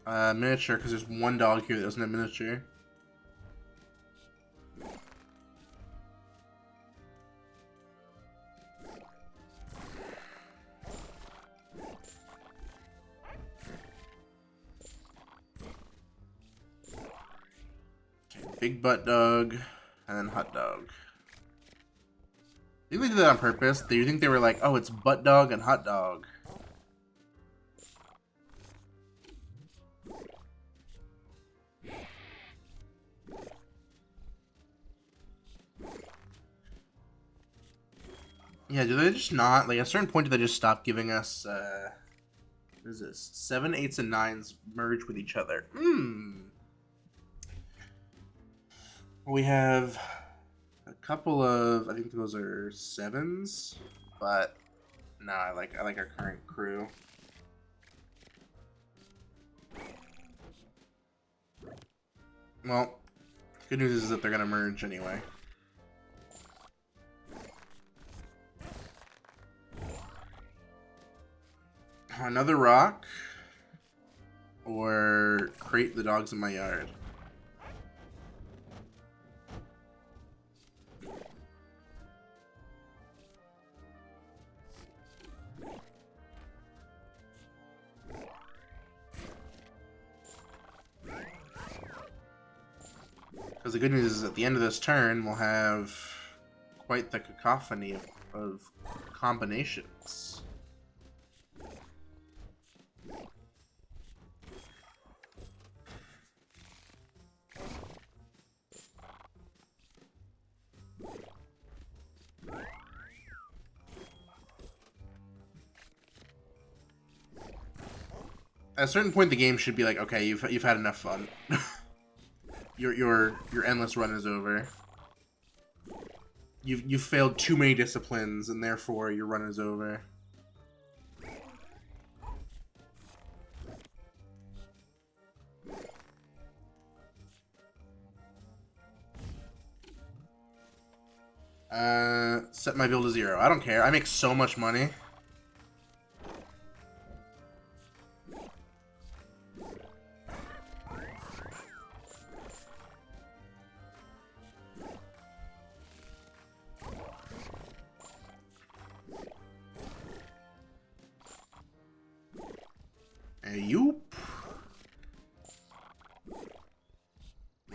S1: Miniature, because there's one dog here that doesn't have miniature. Okay, big butt dog, and then hot dog. I think they did that on purpose. Do you think they were like, oh, it's butt dog and hot dog? Yeah, do they just not, like, at a certain point, do they just stop giving us, what is this? 7, 8s, and 9s merge with each other. We have a couple of, I think those are 7s, but no, I like our current crew. Well, good news is that they're gonna merge anyway. Another rock, or crate the dogs in my yard. Because the good news is at the end of this turn, we'll have quite the cacophony of combinations. At a certain point, the game should be like, okay, you've had enough fun. Your endless run is over. You've failed too many disciplines, and therefore your run is over. Set my bill to 0. I don't care. I make so much money. Okay, you.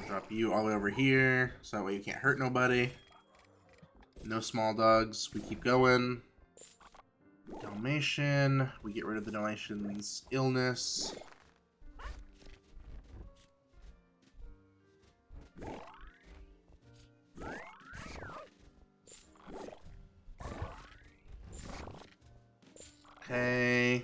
S1: Drop you all the way over here, so that way you can't hurt nobody. No small dogs. We keep going. Dalmatian. We get rid of the Dalmatian's illness. Okay.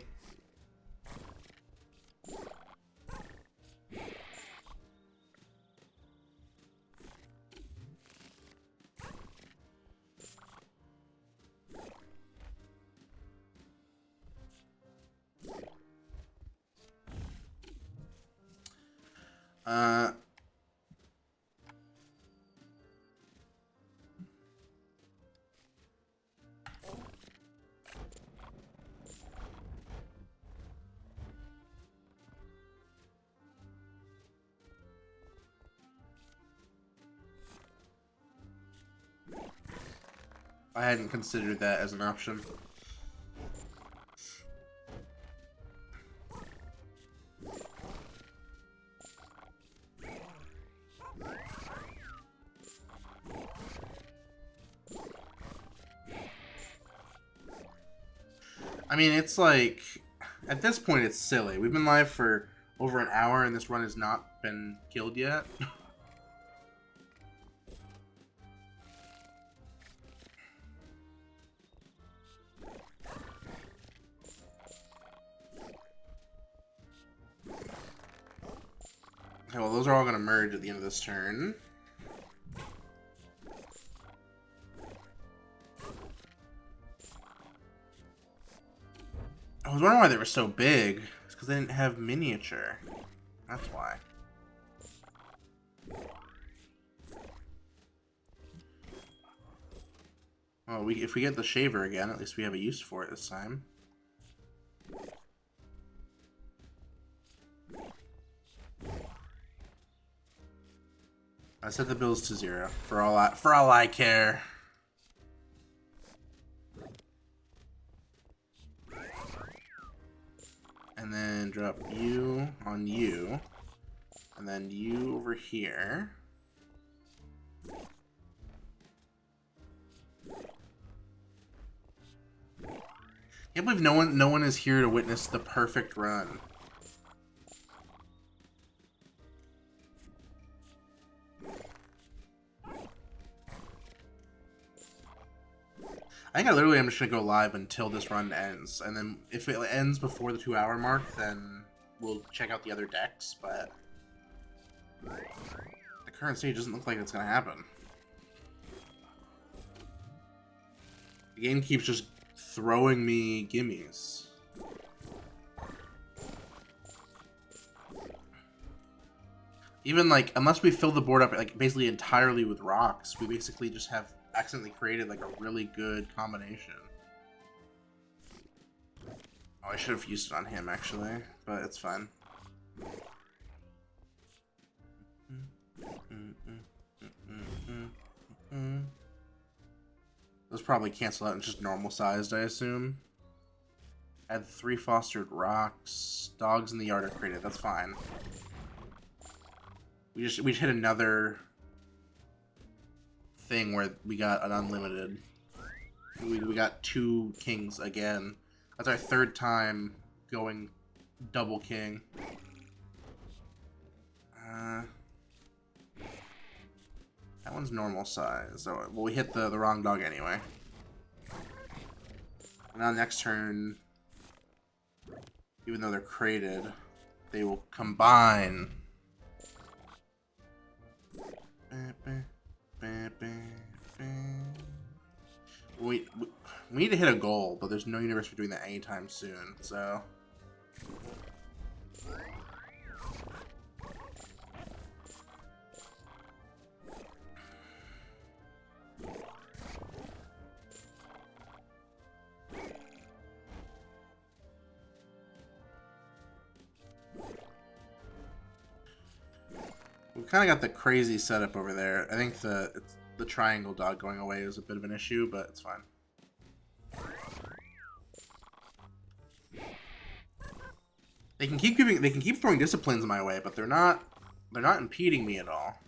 S1: I hadn't considered that as an option. I mean, it's like, at this point, it's silly. We've been live for over an hour, and this run has not been killed yet. Okay, well, those are all going to merge at the end of this turn. I was wondering why they were so big. It's because they didn't have miniature. That's why. Well, if we get the shaver again, at least we have a use for it this time. I set the bills to 0 for all I care. And then drop you on you. And then you over here. I can't believe no one is here to witness the perfect run. I think I literally am just gonna go live until this run ends, and then if it ends before the 2-hour mark, then we'll check out the other decks, but the current stage doesn't look like it's gonna happen. The game keeps just throwing me gimmies. Even, like, unless we fill the board up, like, basically entirely with rocks, we basically just have accidentally created, like, a really good combination. Oh, I should have used it on him, actually, but it's fine. Those probably cancel out and just normal sized, I assume. Add 3 fostered rocks. Dogs in the yard are created. That's fine. We just hit another thing where we got an unlimited. We got 2 kings again. That's our 3rd time going double king. That one's normal size. So, well, we hit the wrong dog anyway. And now next turn, even though they're crated, they will combine. We need to hit a goal, but there's no universe for doing that anytime soon, so... We kind of got the crazy setup over there. I think the triangle dog going away is a bit of an issue, but it's fine. They can keep throwing disciplines my way, but they're not impeding me at all.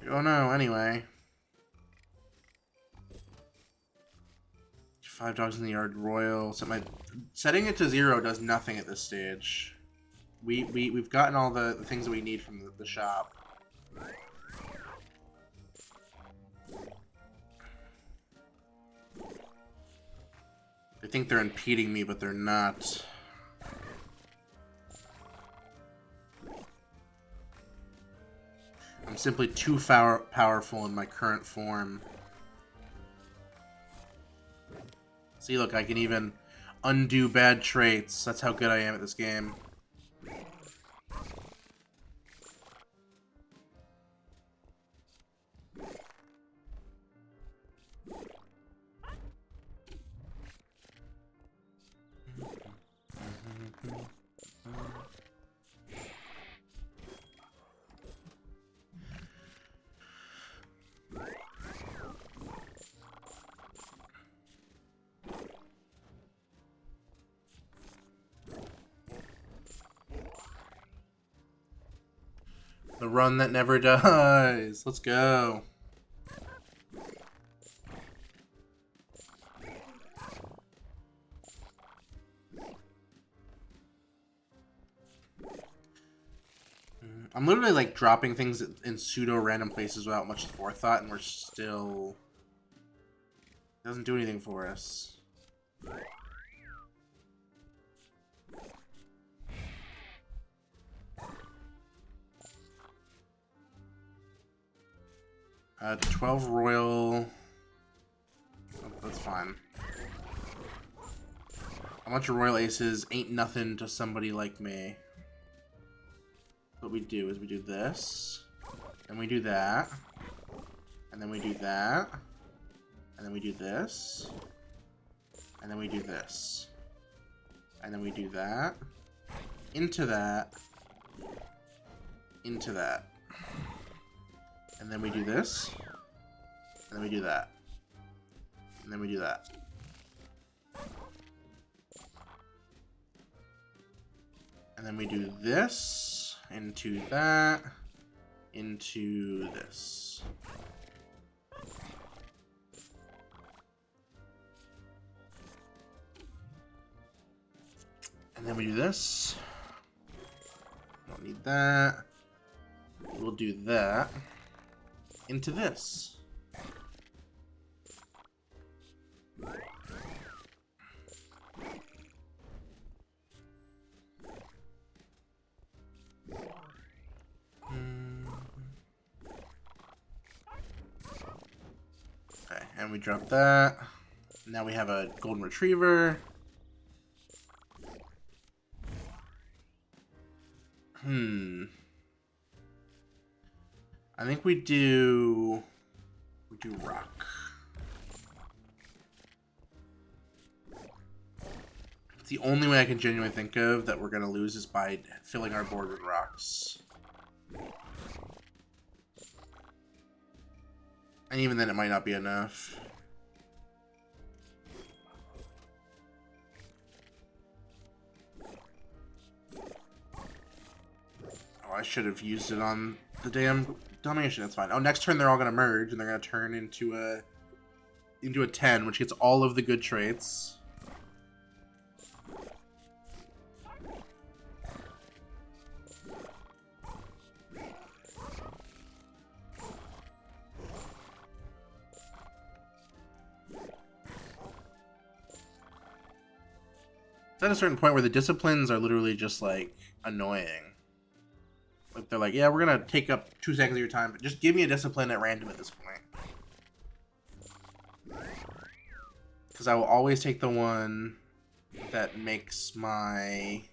S1: Oh no, anyway. 5 dogs in the yard royal. Setting it to 0 does nothing at this stage. We've gotten all the things that we need from the shop. They think they're impeding me, but they're not. I'm simply too powerful in my current form. See, look, I can even undo bad traits. That's how good I am at this game. The run that never dies. Let's go. I'm literally like dropping things in pseudo random places without much forethought, and we're still. It doesn't do anything for us. 12 royal. Oh, that's fine. A bunch of royal aces ain't nothing to somebody like me. What we do is we do this, and we do that, and then we do that, and then we do this, and then we do this, and then we do that, into that, into that. And then we do this, and then we do that, and then we do that. And then we do this, into that, into this. And then we do this. Don't need that. We'll do that. Into this. Okay, and we drop that. Now we have a golden retriever. I think we do rock. It's the only way I can genuinely think of that we're gonna lose is by filling our board with rocks. And even then it might not be enough. Oh, I should have used it on the damn domination. That's fine. Oh, next turn they're all gonna merge and they're gonna turn into a 10, which gets all of the good traits. It's at a certain point where the disciplines are literally just like annoying. Like they're like, yeah, we're gonna take up 2 seconds of your time, but just give me a discipline at random at this point. Because I will always take the one that makes my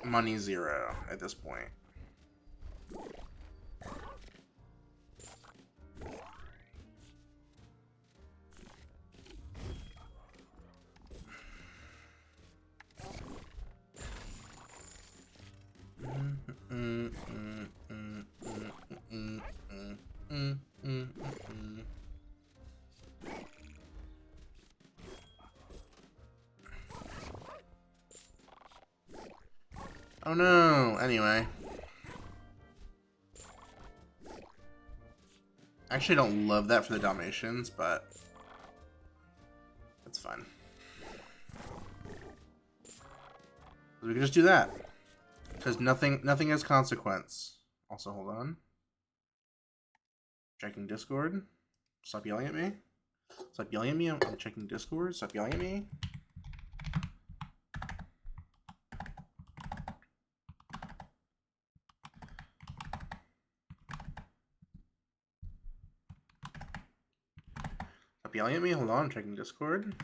S1: money 0 at this point. Oh no. Anyway. Actually, I don't love that for the Dalmatians, but that's fine. We can just do that. Because nothing has consequence. Also, hold on. Checking Discord. Stop yelling at me. Stop yelling at me. I'm checking Discord. Stop yelling at me. Stop yelling at me. Hold on. I'm checking Discord.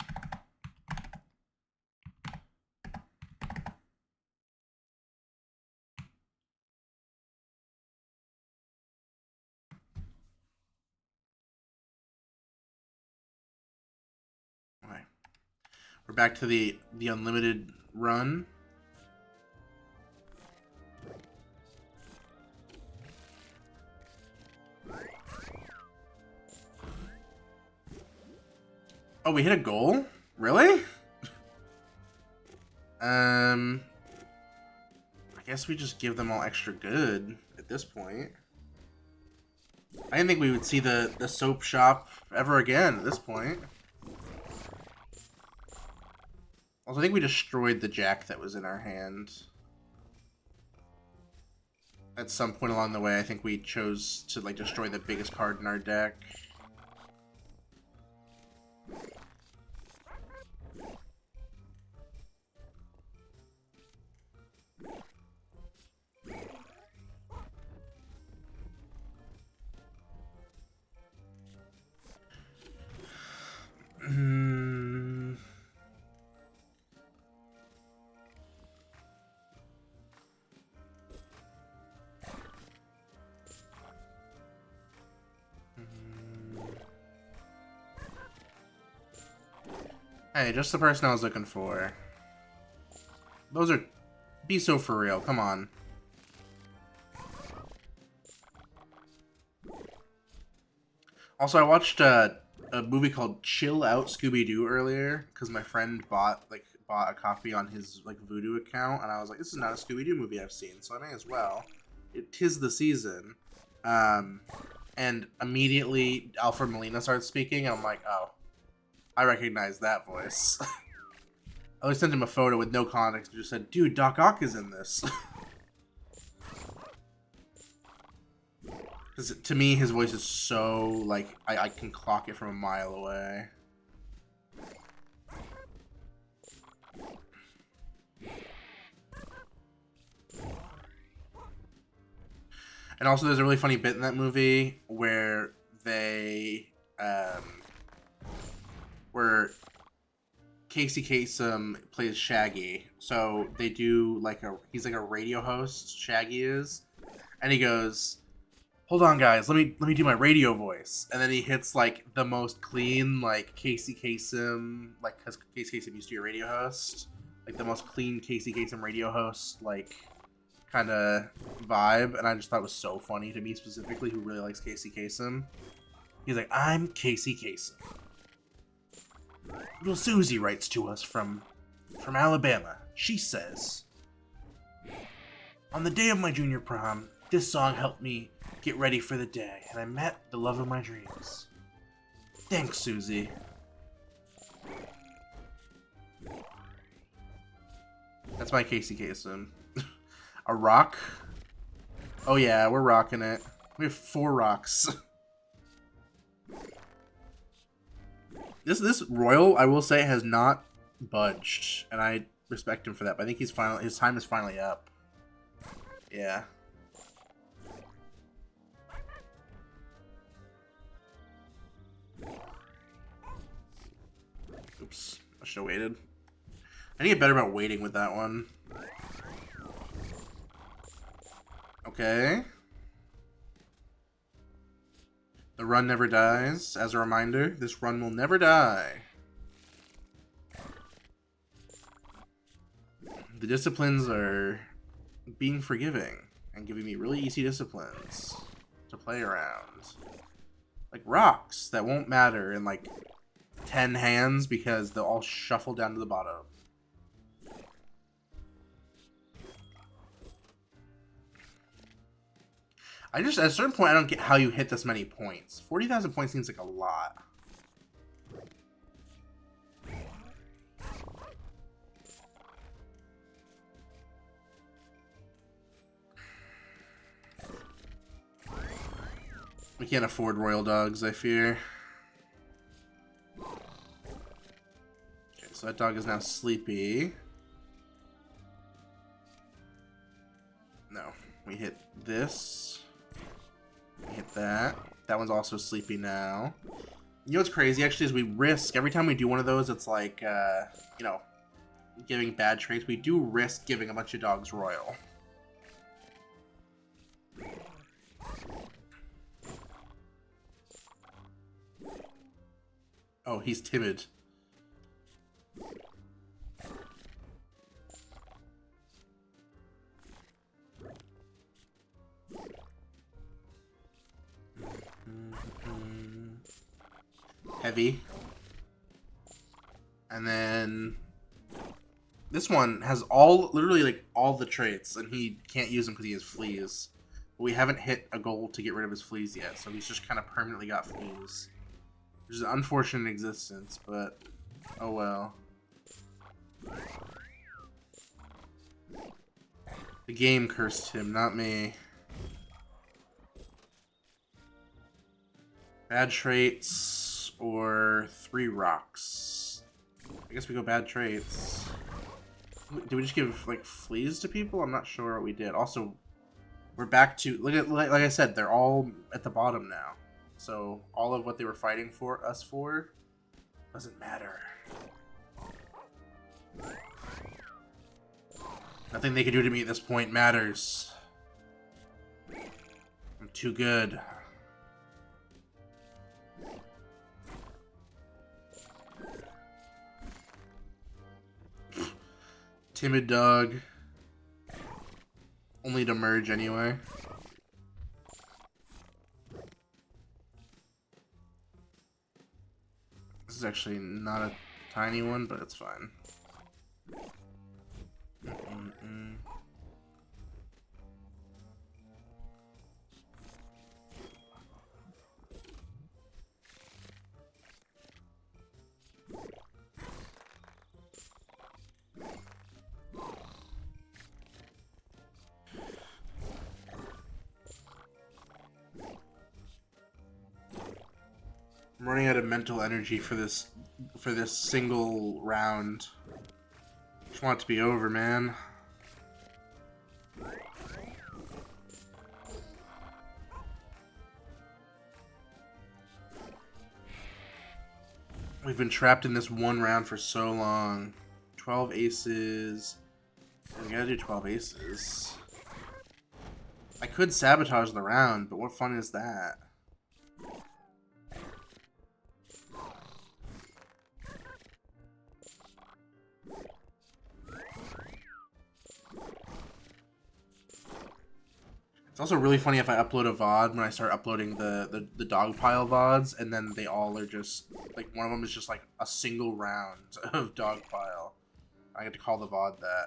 S1: Okay. We're back to the unlimited run. Oh, we hit a goal? Really? I guess we just give them all extra good at this point. I didn't think we would see the soap shop ever again at this point. Also, I think we destroyed the jack that was in our hand. At some point along the way, I think we chose to like destroy the biggest card in our deck. Hey, just the person I was looking for. Those are... Be so for real, come on. Also, I watched a movie called Chill Out Scooby-Doo earlier, because my friend bought a copy on his like Voodoo account, and I was like, this is not a Scooby-Doo movie I've seen, so I may as well. It 'tis the season. And immediately Alfred Molina starts speaking, and I'm like, oh, I recognize that voice. I always sent him a photo with no context and just said, dude, Doc Ock is in this. Because to me, his voice is so, like, I can clock it from a mile away. And also, there's a really funny bit in that movie where they, where Casey Kasem plays Shaggy. So they do like he's like a radio host, Shaggy is, and he goes, hold on guys, let me do my radio voice. And then he hits like the most clean, like Casey Kasem, like because Casey Kasem used to be a radio host, like the most clean Casey Kasem radio host, like kind of vibe. And I just thought it was so funny to me specifically, who really likes Casey Kasem. He's like, I'm Casey Kasem. Little Susie writes to us from Alabama. She says, on the day of my junior prom, this song helped me get ready for the day, and I met the love of my dreams. Thanks, Susie. That's my Casey Kasem. A rock? Oh yeah, we're rocking it. We have 4 rocks. This Royal, I will say, has not budged, and I respect him for that. But I think his time is finally up. Yeah. Oops, I should have waited. I need to get better about waiting with that one. Okay. The run never dies. As a reminder, this run will never die. The disciplines are being forgiving and giving me really easy disciplines to play around. Like rocks that won't matter in like 10 hands because they'll all shuffle down to the bottom. I just, at a certain point, I don't get how you hit this many points. 40,000 points seems like a lot. We can't afford royal dogs, I fear. Okay, so that dog is now sleepy. No, we hit this. We hit that. That one's also sleepy now. You know what's crazy, actually, is we risk, every time we do one of those, it's like, you know, giving bad traits. We do risk giving a bunch of dogs royal. Oh, he's timid. Heavy. And then this one has literally like all the traits, and he can't use them because he has fleas. But we haven't hit a goal to get rid of his fleas yet, so he's just kind of permanently got fleas. Which is an unfortunate existence, but oh well. The game cursed him, not me. Bad traits or 3 rocks. I guess we go bad traits. Did we just give like fleas to people? I'm not sure what we did. Also, we're back to like I said, they're all at the bottom now. So all of what they were fighting for us for doesn't matter. Nothing they can do to me at this point matters. I'm too good. Timid dog. Only to merge anyway. This is actually not a tiny one, but it's fine. I'm running out of mental energy for this single round. Just want it to be over, man. We've been trapped in this one round for so long. 12 aces. We gotta do 12 aces. I could sabotage the round, but what fun is that? It's also really funny if I upload a VOD when I start uploading the Dogpile VODs, and then they all are just, like, one of them is just, like, a single round of Dogpile. I get to call the VOD that.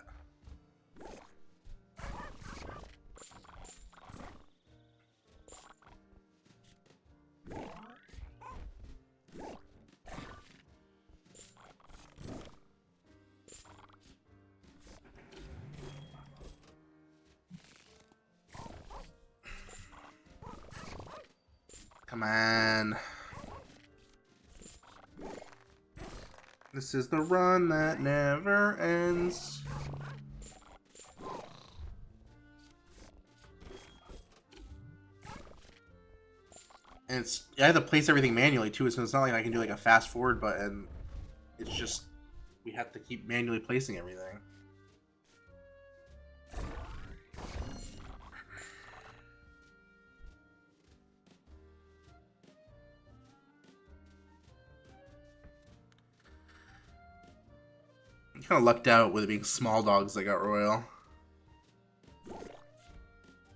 S1: Come on. This is the run that never ends. And I have to place everything manually too, so it's not like I can do like a fast forward button. It's just we have to keep manually placing everything. Kind of lucked out with it being small dogs that got royal. I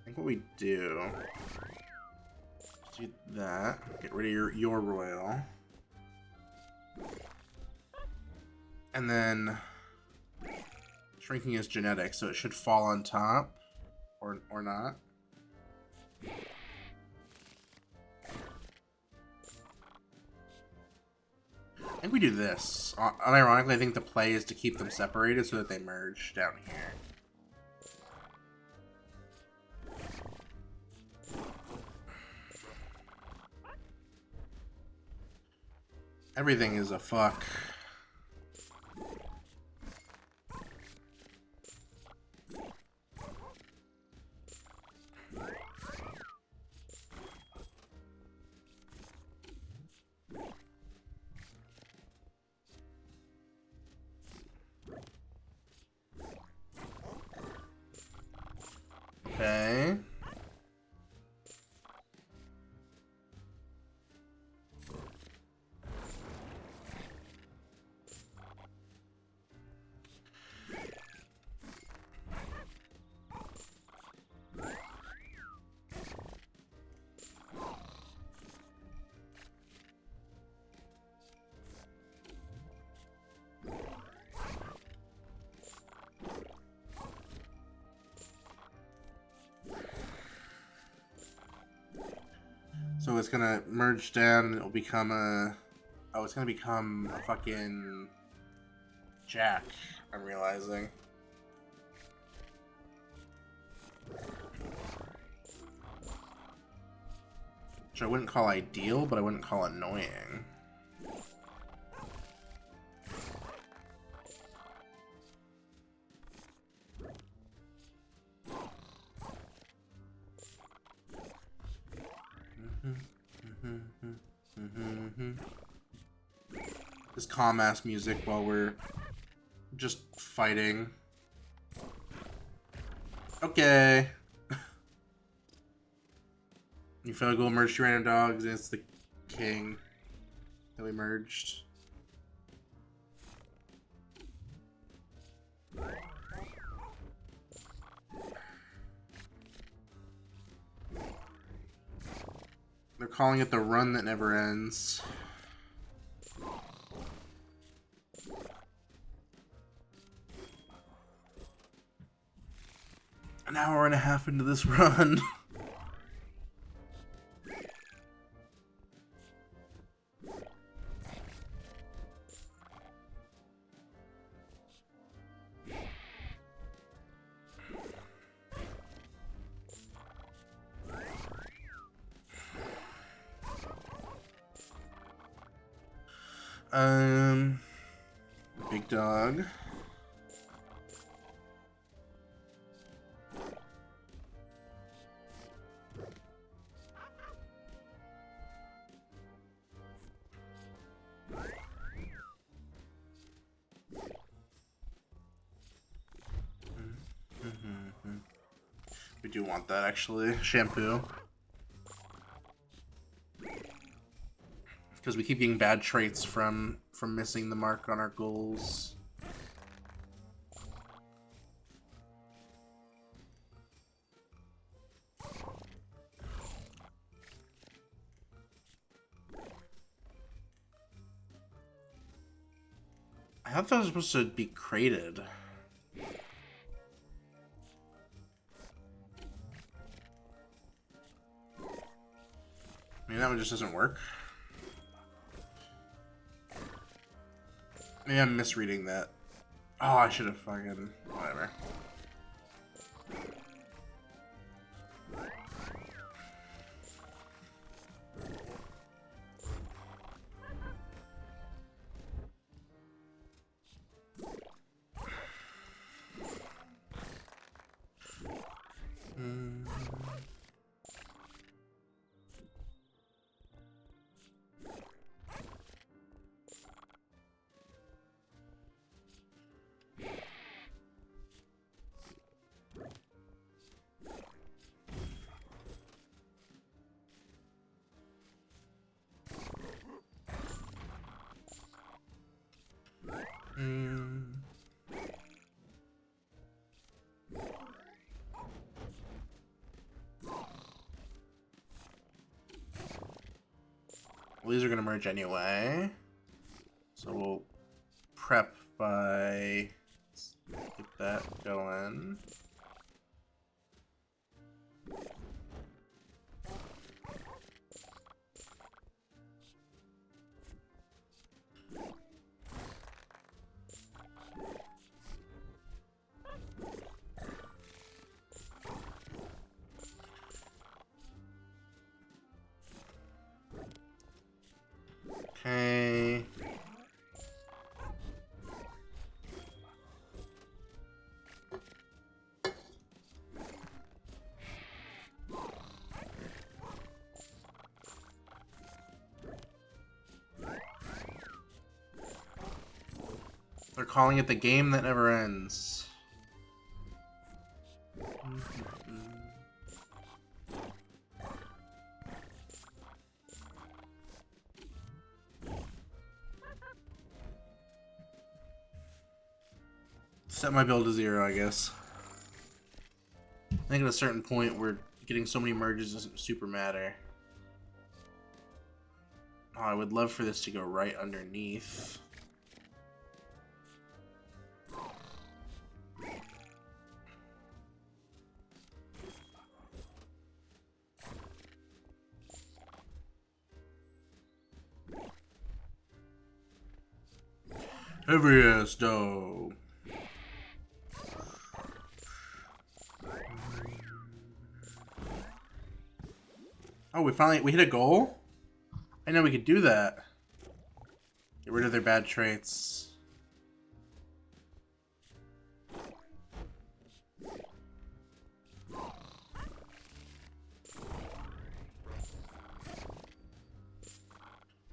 S1: think what we do that. Get rid of your royal, and then shrinking is genetic, so it should fall on top, or not. I think we do this. Unironically, I think the play is to keep them separated so that they merge down here. Everything is a fuck. Okay. So it's gonna merge down and it'll become a... Oh, it's gonna become a fucking... Jack, I'm realizing. Which I wouldn't call ideal, but I wouldn't call annoying. This calm ass music while we're just fighting. Okay. You feel like we'll merge two random dogs and it's the king that we merged. They're calling it the run that never ends. An hour and a half into this run. Big dog. We do want that, actually. Shampoo. Because we keep getting bad traits from missing the mark on our goals. I thought that was supposed to be crated. Maybe that one just doesn't work. Maybe I'm misreading that. Oh, I should have fucking... whatever. Well, these are going to merge anyway. So we'll prep by... get that going. calling it the game that never ends. Set my build to 0, I guess. I think at a certain point where getting so many merges doesn't super matter. Oh, I would love for this to go right underneath. Every ass dough. Oh, we hit a goal? I know we could do that. Get rid of their bad traits.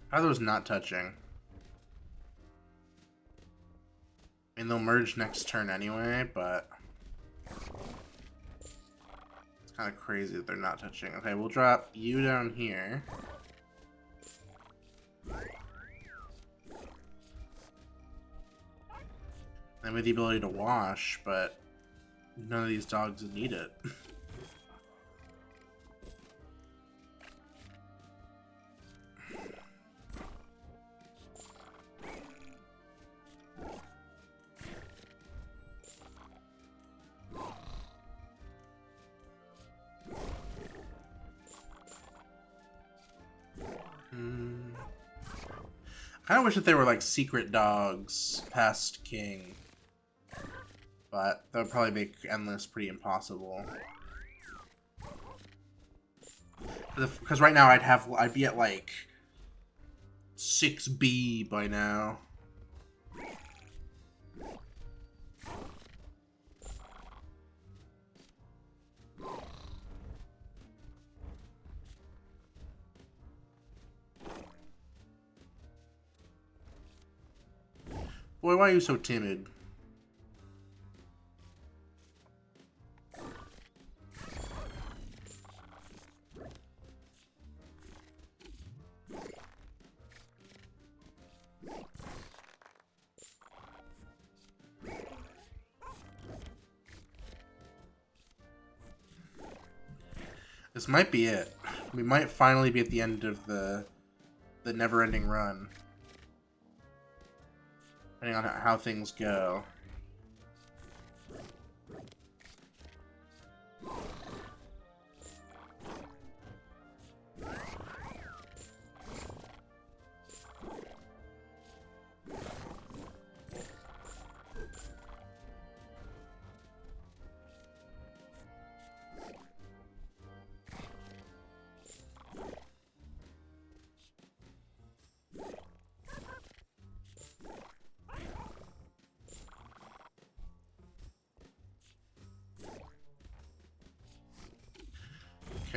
S1: How are those not touching? I mean, they'll merge next turn anyway, but it's kind of crazy that they're not touching. Okay, we'll drop you down here. And with the ability to wash, but none of these dogs need it. I kind of wish that they were like secret dogs past king, but that would probably make endless pretty impossible. Because right now I'd be at like 6B by now. Boy, why are you so timid? This might be it. We might finally be at the end of the never-ending run. Depending on how things go.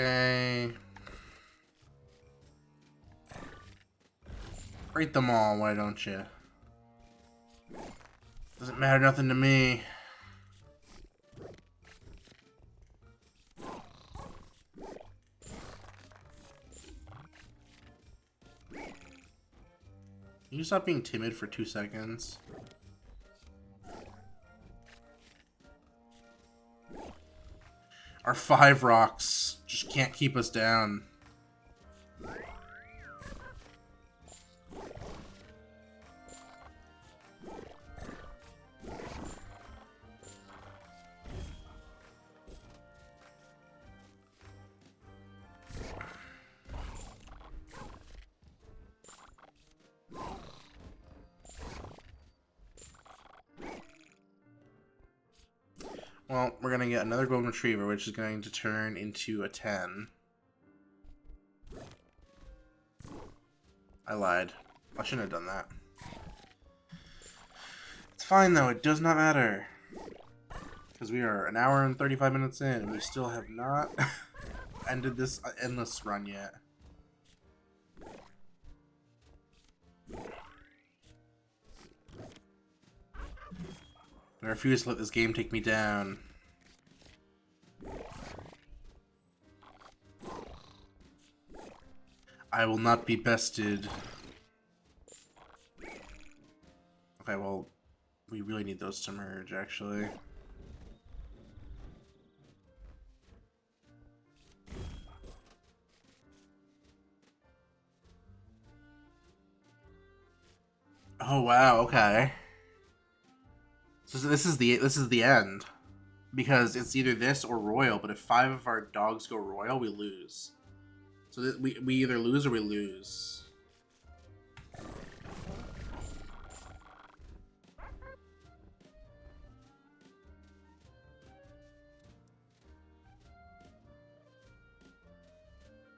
S1: Okay. Rate them all, why don't you? Doesn't matter nothing to me. Can you stop being timid for 2 seconds? Our 5 rocks just can't keep us down. Well, we're going to get another golden retriever, which is going to turn into a 10. I lied. I shouldn't have done that. It's fine, though. It does not matter. Because we are 1 hour and 35 minutes in, and we still have not ended this endless run yet. I refuse to let this game take me down. I will not be bested. Okay, well, we really need those to merge, actually. Oh wow, okay. So this is the end. Because it's either this or royal, but if 5 of our dogs go royal, we lose. So we either lose or we lose.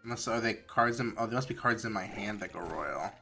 S1: Unless are they cards in? Oh, there must be cards in my hand that go royal.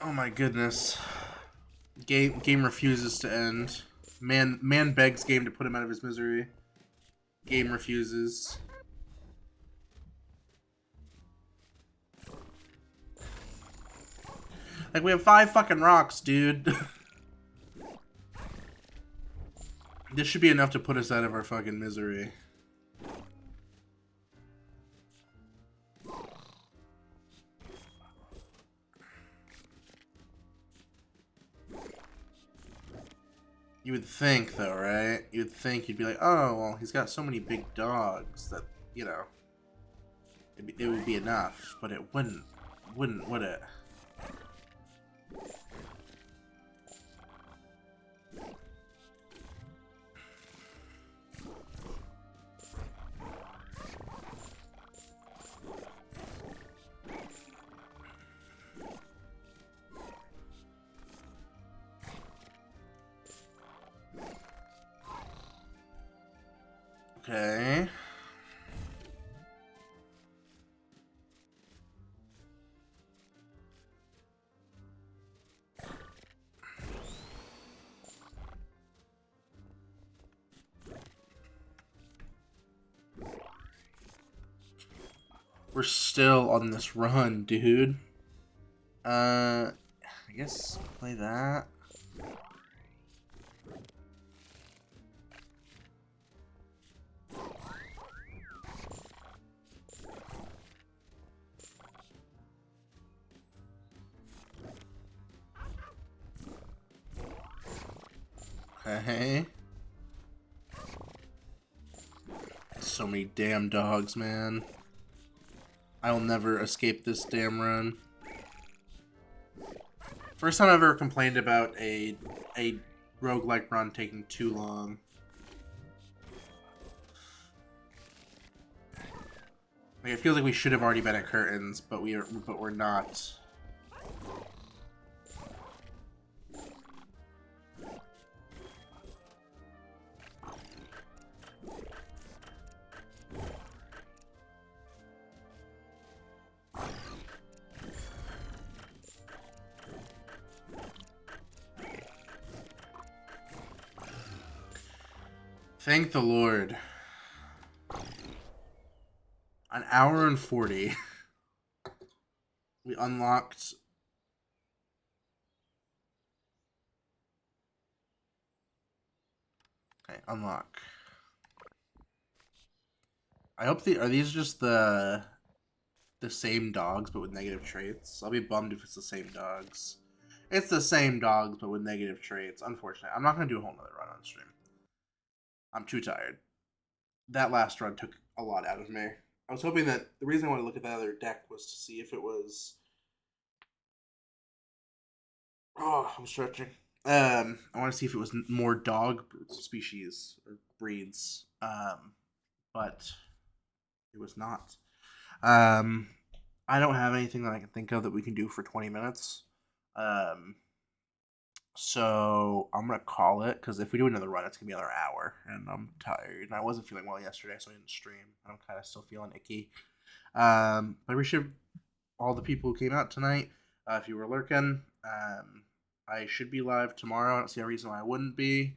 S1: Oh my goodness. Game refuses to end. Man begs game to put him out of his misery. Game refuses. Like, we have 5 fucking rocks, dude. This should be enough to put us out of our fucking misery. You would think, though, right? You'd think you'd be like, oh, well, he's got so many big dogs that, you know, it would be enough. But it wouldn't, would it? Okay. We're still on this run, dude. I guess play that. Okay. So many damn dogs, man. I'll never escape this damn run. First time I've ever complained about a roguelike run taking too long. Like, it feels like we should have already been at curtains, but we're not. Thank the Lord. An hour and 40. We unlocked. Okay, unlock. I hope are these just the same dogs but with negative traits? I'll be bummed if it's the same dogs. It's the same dogs but with negative traits. Unfortunately, I'm not gonna do a whole nother run on stream. I'm too tired. That last run took a lot out of me. I was hoping that the reason I wanted to look at that other deck was to see if it was. Oh, I'm stretching. I want to see if it was more dog species or breeds, but it was not. Um, I don't have anything that I can think of that we can do for 20 minutes. Um, so I'm gonna call it because if we do another run, it's gonna be another hour, and I'm tired. And I wasn't feeling well yesterday, so I didn't stream. I'm kind of still feeling icky. But we should all the people who came out tonight. If you were lurking, I should be live tomorrow. I don't see a reason why I wouldn't be.